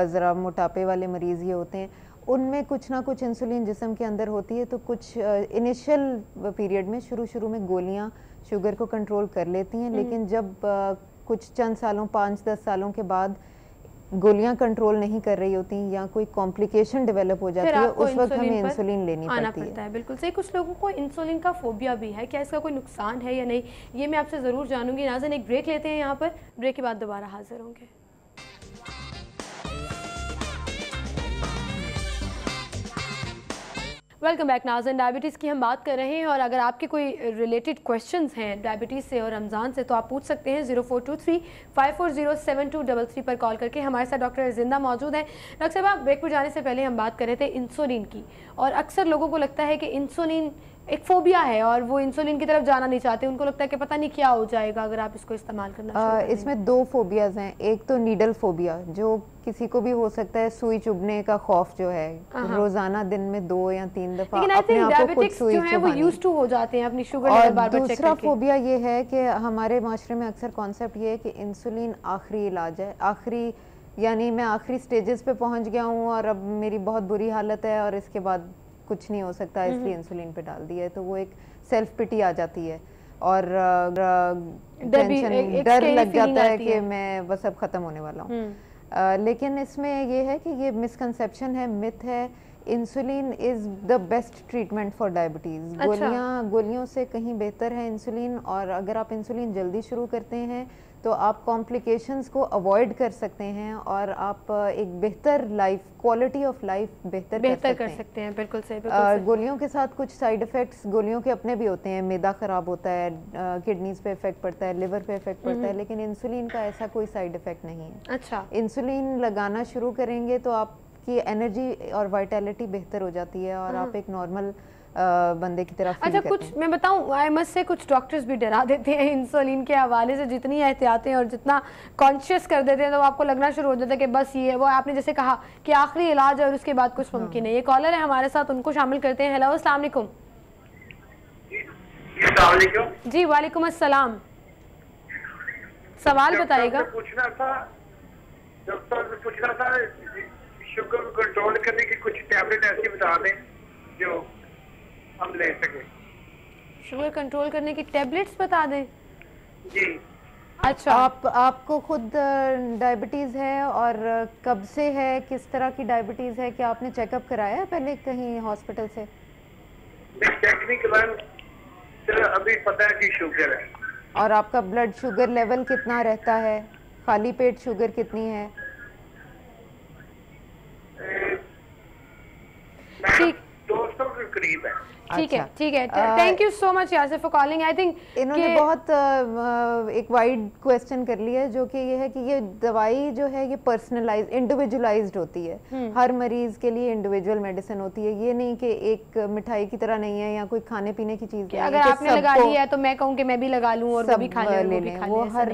ज़रा मोटापे वाले मरीज़ ये होते हैं, उनमें कुछ ना कुछ इंसुलिन जिस्म के अंदर होती है, तो कुछ इनिशियल पीरियड में शुरू में गोलियां शुगर को कंट्रोल कर लेती हैं, लेकिन जब कुछ चंद सालों 5-10 सालों के बाद गोलियां कंट्रोल नहीं कर रही होती या कोई कॉम्प्लिकेशन डेवलप हो जाती है, उस वक्त हमें इंसुलिन लेनी पड़ती है। बिल्कुल सही। कुछ लोगों को इंसुलिन का फोबिया भी है, क्या इसका कोई नुकसान है या नहीं, ये मैं आपसे ज़रूर जानूंगी। नाज़रीन, एक ब्रेक लेते हैं यहाँ पर, ब्रेक के बाद दोबारा हाजिर होंगे। वेलकम बैक नाज़रीन। डायबिटीज़ की हम बात कर रहे हैं, और अगर आपके कोई रिलेटेड क्वेश्चंस हैं डायबिटीज़ से और रमज़ान से तो आप पूछ सकते हैं 0423-540-7233 पर कॉल करके। हमारे साथ डॉक्टर जिंदा मौजूद हैं। डॉक्टर साहब, ब्रेक पर जाने से पहले हम बात कर रहे थे इंसुलिन की, और अक्सर लोगों को लगता है कि इंसुलिन एक फोबिया है और वो इंसुलिन की तरफ जाना नहीं चाहते, उनको लगता है कि पता नहीं क्या हो जाएगा अगर आप इसको इस्तेमाल करना शुरू कर देंगे। इसमें 2 फोबियाज हैं। एक तो नीडल फोबिया, जो किसी को भी हो सकता है, सुई चुभने का खौफ जो है, रोजाना दिन में 2 या 3 दफा अपने आप को खुद सुई चुभानी, वो हो जाते हैं अपनी शुगर और बार-बार चेक दूसरा करके। फोबिया ये है कि हमारे माशरे में अक्सर कॉन्सेप्ट ये है कि इंसुलिन आखिरी इलाज है, आखिरी, यानी मैं आखिरी स्टेजेस पे पहुंच गया हूँ और अब मेरी बहुत बुरी हालत है और इसके बाद कुछ नहीं हो सकता, इसलिए इंसुलिन पे डाल दिया है। तो वो एक सेल्फ पिटी आ जाती है और टेंशन, डर लग जाता है कि मैं बस अब खत्म होने वाला हूँ। लेकिन इसमें ये है कि ये मिसकंसेप्शन है, मिथ है। Insulin is the best treatment for diabetes. गोलियों से कहीं बेहतर है इंसुलिन, और अगर आप इंसुलिन जल्दी शुरू करते हैं तो आप कॉम्प्लिकेशंस को अवॉइड कर सकते हैं और आप एक बेहतर लाइफ, क्वालिटी ऑफ लाइफ बेहतर कर सकते हैं। बिल्कुल सही, बिल्कुल सही। गोलियों के साथ कुछ साइड इफ़ेक्ट्स गोलियों के अपने भी होते हैं, मैदा ख़राब होता है, किडनीज पे इफेक्ट पड़ता है, लिवर पे इफेक्ट पड़ता है, लेकिन इंसुलिन का ऐसा कोई साइड इफ़ेक्ट नहीं है। अच्छा, इंसुलिन लगाना शुरू करेंगे तो आपकी एनर्जी और वाइटैलिटी बेहतर हो जाती है और आप एक नॉर्मल बंदे की तरफ। अच्छा, कुछ मैं बताऊं, आईएमएस से कुछ डॉक्टर्स भी डरा देते हैं इंसुलिन के हवाले से। जितनी एहतियातें और जितना कॉन्शियस कर देते हैं तो आपको लगना शुरू हो जाता है कि बस ये वो आपने जैसे कहा कि आखिरी इलाज है और उसके बाद कुछ मुमकिन है। ये कॉलर है हमारे साथ, उनको शामिल करते हैं। हेलो, अस्सलाम वालेकुम। जी वालेकुम अस्सलाम, सवाल बताइएगा। पूछना था शुगर को कंट्रोल करने की कुछ टैबलेट ऐसी बता दें जो हम ले सके। शुगर कंट्रोल करने की टैबलेट्स बता दें जी। अच्छा, आपको खुद डायबिटीज़ है और कब से है, किस तरह की डायबिटीज़ है, क्या आपने चेकअप कराया है पहले कहीं हॉस्पिटल से? चेक नहीं कराया, सिर्फ अभी पता है कि शुगर है। और आपका ब्लड शुगर लेवल कितना रहता है, खाली पेट शुगर कितनी है? ठीक, 200 के करीब है। ठीक है, ठीक है। Thank you so much Yasir for calling. I think इन्होंने बहुत एक वाइड क्वेश्चन कर लिया है, जो कि ये है कि ये दवाई जो है ये पर्सनलाइज, इंडिविजुअलाइज्ड होती है। हर मरीज के लिए इंडिविजुअल मेडिसिन होती है। ये नहीं कि एक मिठाई की तरह नहीं है या कोई खाने पीने की चीज अगर आपने लगा लिया है तो मैं कहूँ कि मैं भी लगा लूँ और वो भी खा ले लें। वो हर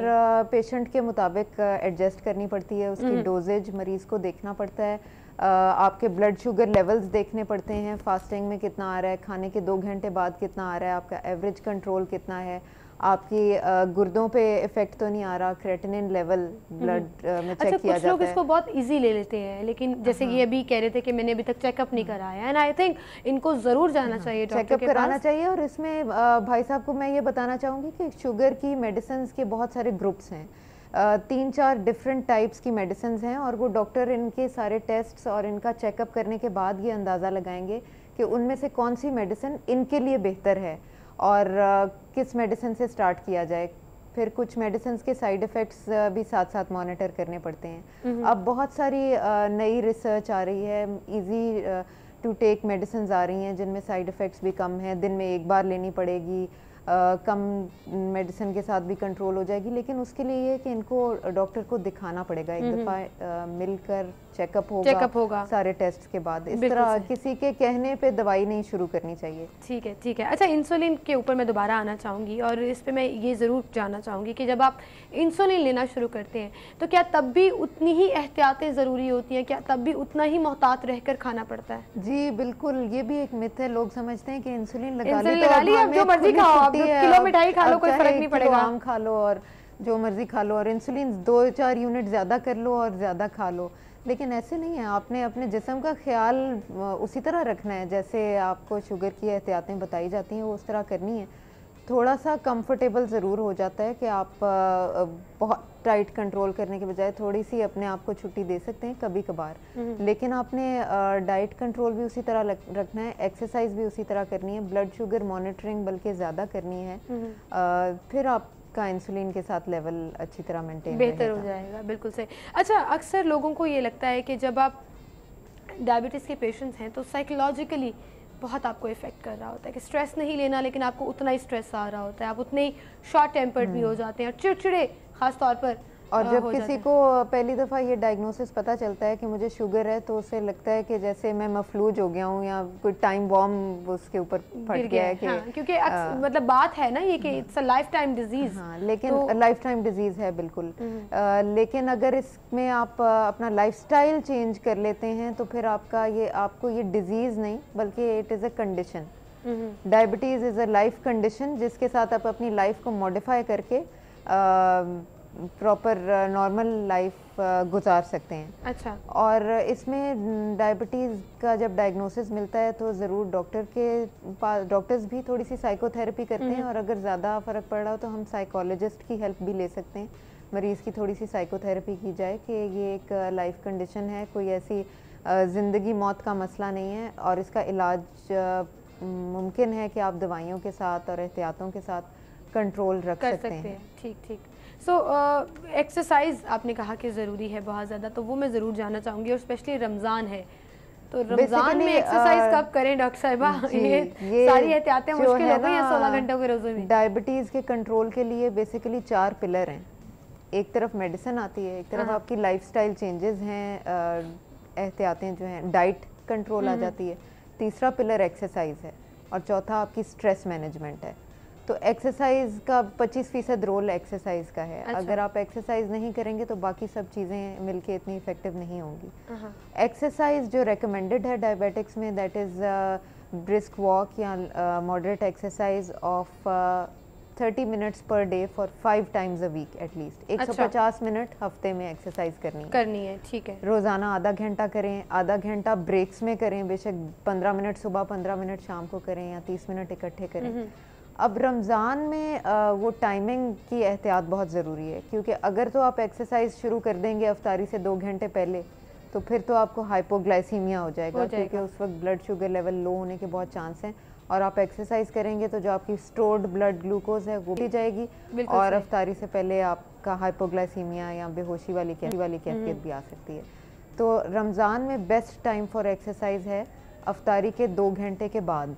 पेशेंट के मुताबिक एडजस्ट करनी पड़ती है, उसकी डोजेज मरीज को देखना पड़ता है। आपके ब्लड शुगर लेवल्स देखने पड़ते हैं, फास्टिंग में कितना आ रहा है, खाने के 2 घंटे बाद कितना आ रहा है, आपका एवरेज कंट्रोल कितना है, आपकी गुर्दों पे इफेक्ट तो नहीं आ रहा, क्रेटिनिन लेवल ब्लड में चेक किया जाता है। कुछ लोग इसको बहुत इजी ले लेते हैं, लेकिन जैसे ये अभी कह रहे थे कि मैंने अभी तक चेकअप नहीं कराया, एंड आई थिंक इनको जरूर जाना चाहिए, चेकअप कराना चाहिए। और इसमें भाई साहब को मैं ये बताना चाहूँगी कि शुगर की मेडिसिन के बहुत सारे ग्रुप्स हैं, 3-4 डिफरेंट टाइप्स की मेडिसिन हैं, और वो डॉक्टर इनके सारे टेस्ट्स और इनका चेकअप करने के बाद ये अंदाज़ा लगाएंगे कि उनमें से कौन सी मेडिसिन इनके लिए बेहतर है और किस मेडिसिन से स्टार्ट किया जाए। फिर कुछ मेडिसिन के साइड इफ़ेक्ट्स भी साथ साथ मॉनिटर करने पड़ते हैं। अब बहुत सारी नई रिसर्च आ रही है, इजी टू टेक मेडिसिन आ रही हैं जिनमें साइड इफ़ेक्ट्स भी कम हैं, दिन में 1 बार लेनी पड़ेगी, कम मेडिसिन के साथ भी कंट्रोल हो जाएगी। लेकिन उसके लिए ये है कि इनको डॉक्टर को दिखाना पड़ेगा, एक दफ़ा मिलकर चेकअप होगा सारे टेस्ट के बाद। इस तरह किसी के कहने पे दवाई नहीं शुरू करनी चाहिए। ठीक है, ठीक है। अच्छा, इंसुलिन के ऊपर मैं दोबारा आना चाहूँगी और इस पे मैं ये ज़रूर जानना चाहूँगी कि जब आप इंसुलिन लेना शुरू करते हैं तो क्या तब भी उतनी ही एहतियातें ज़रूरी होती हैं? क्या तब भी उतना ही मोहतात रहकर खाना पड़ता है? जी बिल्कुल, ये भी एक मिथ है। लोग समझते हैं कि इंसुलिन लगा ली अब जो मर्जी खाओ, आप किलो मिठाई खा लो, कोई फर्क नहीं पड़ेगा, आम खा लो और जो मर्जी खा लो और इंसुलिन 2-4 यूनिट ज़्यादा कर लो और ज़्यादा खा लो। लेकिन ऐसे नहीं है, आपने अपने जिस्म का ख्याल उसी तरह रखना है जैसे आपको शुगर की एहतियातें बताई जाती हैं, वो उस तरह करनी है। थोड़ा सा कंफर्टेबल ज़रूर हो जाता है कि आप बहुत टाइट कंट्रोल करने के बजाय थोड़ी सी अपने आप को छुट्टी दे सकते हैं कभी कभार। लेकिन आपने डाइट कंट्रोल भी उसी तरह रखना है, एक्सरसाइज भी उसी तरह करनी है, ब्लड शुगर मॉनिटरिंग बल्कि ज़्यादा करनी है। फिर आपका इंसुलिन के साथ लेवल अच्छी तरह मेंटेन बेहतर हो जाएगा। बिल्कुल सही। अच्छा, अक्सर लोगों को ये लगता है कि जब आप डायबिटीज़ के पेशेंट्स हैं तो साइकोलॉजिकली बहुत आपको इफेक्ट कर रहा होता है कि स्ट्रेस नहीं लेना, लेकिन आपको उतना ही स्ट्रेस आ रहा होता है, आप उतने ही शॉर्ट टेम्पर्ड भी हो जाते हैं और चिड़चिड़े खास तौर पर। और जब किसी को पहली दफ़ा ये डायग्नोसिस पता चलता है कि मुझे शुगर है तो उसे लगता है कि जैसे मैं मफलूज हो गया हूँ या कोई टाइम बॉम्ब उसके ऊपर फट गया है कि क्योंकि मतलब बात है ना ये कि it's a life time disease. हाँ, लेकिन लाइफ टाइम डिजीज़ है बिल्कुल। लेकिन अगर इसमें आप अपना लाइफस्टाइल चेंज कर लेते हैं तो फिर आपको ये डिजीज़ नहीं बल्कि it is a condition. Diabetes is a life condition जिसके साथ आप अपनी लाइफ को मॉडिफाई करके प्रॉपर नॉर्मल लाइफ गुजार सकते हैं। अच्छा। और इसमें डायबिटीज़ का जब डायग्नोसिस मिलता है तो ज़रूर डॉक्टर के पास, डॉक्टर्स भी थोड़ी सी साइकोथेरेपी करते हैं और अगर ज़्यादा फ़र्क पड़ रहा हो तो हम साइकोलॉजिस्ट की हेल्प भी ले सकते हैं। मरीज़ की थोड़ी सी साइकोथेरेपी की जाए कि ये एक लाइफ कंडीशन है, कोई ऐसी ज़िंदगी मौत का मसला नहीं है और इसका इलाज मुमकिन है कि आप दवाइयों के साथ और एहतियातों के साथ कंट्रोल रख सकते हैं। ठीक ठीक। सो एक्सरसाइज आपने कहा कि ज़रूरी है बहुत ज़्यादा, तो वो मैं ज़रूर जानना चाहूँगी और स्पेशली रमज़ान है तो रमज़ान में एक्सरसाइज कब करें डॉक्टर साहिबा? ये सारी एहतियातें मुश्किल हो गई हैं 16 घंटों के रोज़े में। डायबिटीज़ के कंट्रोल के लिए बेसिकली 4 पिलर हैं। एक तरफ मेडिसिन आती है, एक तरफ आपकी लाइफस्टाइल चेंजेस हैं, एहतियातें जो हैं, डाइट कंट्रोल आ जाती है, तीसरा पिलर एक्सरसाइज है और चौथा आपकी स्ट्रेस मैनेजमेंट है। तो एक्सरसाइज का 25% रोल एक्सरसाइज का है। अच्छा। अगर आप एक्सरसाइज नहीं करेंगे तो बाकी सब चीज़ें मिलके इतनी इफेक्टिव नहीं होंगी। एक्सरसाइज जो रेकमेंडेड है डायबिटिक्स में दैट इज़ ब्रिस्क वॉक या moderate exercise of 30 minutes per day for 5 times a week at least. 150 minute हफ्ते में एक्सरसाइज करनी है। ठीक है। रोज़ाना आधा घंटा करें, आधा घंटा ब्रेक्स में करें, बेशक 15 मिनट सुबह 15 मिनट शाम को करें या 30 मिनट इकट्ठे करें। अब रमज़ान में वो टाइमिंग की एहतियात बहुत ज़रूरी है क्योंकि अगर तो आप एक्सरसाइज शुरू कर देंगे अफ्तारी से 2 घंटे पहले तो फिर तो आपको हाइपोग्लाइसीमिया हो जाएगा क्योंकि उस वक्त ब्लड शुगर लेवल लो होने के बहुत चांस हैं और आप एक्सरसाइज करेंगे तो जो आपकी स्टोर्ड ब्लड ग्लूकोज है वो भी जाएगी और अफ्तारी से पहले आपका हाइपोग्लाइसीमिया या बेहोशी वाली कैफियत भी आ सकती है। तो रमज़ान में बेस्ट टाइम फॉर एक्सरसाइज है अफ्तारी के 2 घंटे के बाद।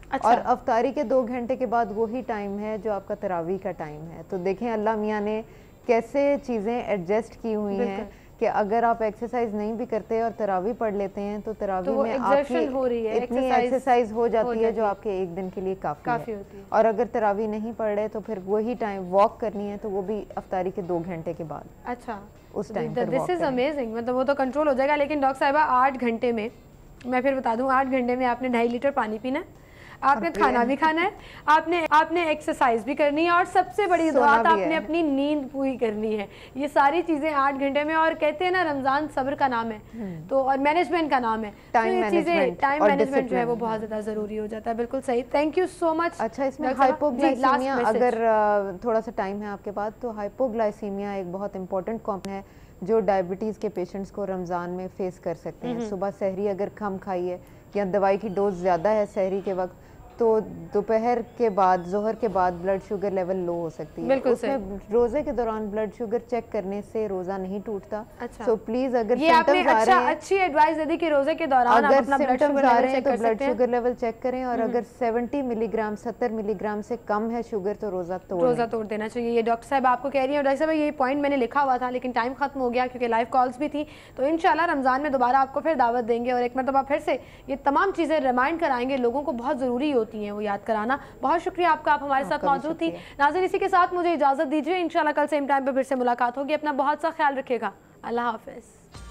अच्छा। और अफ्तारी के 2 घंटे के बाद वही टाइम है जो आपका तरावी का टाइम है। तो देखें अल्लाह मियाँ ने कैसे चीज़ें एडजस्ट की हुई हैं कि अगर आप एक्सरसाइज नहीं भी करते और तरावी पढ़ लेते हैं तो तरावी में आपकी हो रही है, इतनी एक्सरसाइज हो जाती है जो आपके एक दिन के लिए काफ़ी है। और अगर तरावी नहीं पढ़ रहे तो फिर वही टाइम वॉक करनी है तो वो भी अफ्तारी के 2 घंटे के बाद। अच्छा, उस टाइम पर दिस इज अमेजिंग। मतलब वो तो कंट्रोल हो जाएगा। लेकिन डॉक्टर साहिबा 8 घंटे में, मैं फिर बता दूं, 8 घंटे में आपने 2.5 लीटर पानी पीना है, आपने खाना भी खाना है, आपने एक्सरसाइज भी करनी है और सबसे बड़ी बात आपने अपनी नींद पूरी करनी है। ये सारी चीजें 8 घंटे में। और कहते हैं ना रमजान सब्र का नाम है तो और मैनेजमेंट का नाम है, टाइम मैनेजमेंट जो है वो बहुत ज्यादा जरूरी हो जाता है। बिल्कुल सही, थैंक यू सो मच। अच्छा, इसमें हाइपोग्लाइसीमिया, अगर थोड़ा सा टाइम है आपके पास तो हाइपोग्लाइसीमिया एक बहुत इंपॉर्टेंट कॉम्पोनेंट है जो डायबिटीज़ के पेशेंट्स को रमज़ान में फेस कर सकते हैं। सुबह सहरी अगर कम खाई है या दवाई की डोज ज़्यादा है सहरी के वक्त तो दोपहर के बाद, जोहर के बाद ब्लड शुगर लेवल लो हो सकती है। बिल्कुल उसमें रोजे के दौरान ब्लड शुगर चेक करने से रोजा नहीं टूटता। अच्छा। सो प्लीज अगर ये आपने अच्छी एडवाइस दे दी कि रोजे के दौरान आप अपना ब्लड शुगर आ रहे हैं तो ब्लड शुगर लेवल चेक करें, और अगर 70 मिलीग्राम 70 मिलीग्राम से कम है शुगर तो रोजा तोड़ देना चाहिए। ये डॉक्टर साहब आपको कह रही है। डॉक्टर साहब ये पॉइंट मैंने लिखा हुआ था लेकिन टाइम खत्म हो गया क्योंकि लाइव कॉल्स भी थी, तो इंशाल्लाह रमजान में दोबारा आपको फिर दावत देंगे और एक मरतबा फिर से ये तमाम चीज़ें रिमाइंड कराएंगे। लोगों को बहुत ज़रूरी होती हैं वो याद कराना। बहुत शुक्रिया आपका, आप हमारे साथ मौजूद थी। नाज़रीन, इसी के साथ मुझे इजाज़त दीजिए। इंशाल्लाह कल सेम टाइम पर फिर से मुलाकात होगी। अपना बहुत सा ख्याल रखिएगा। अल्लाह हाफ़िज़।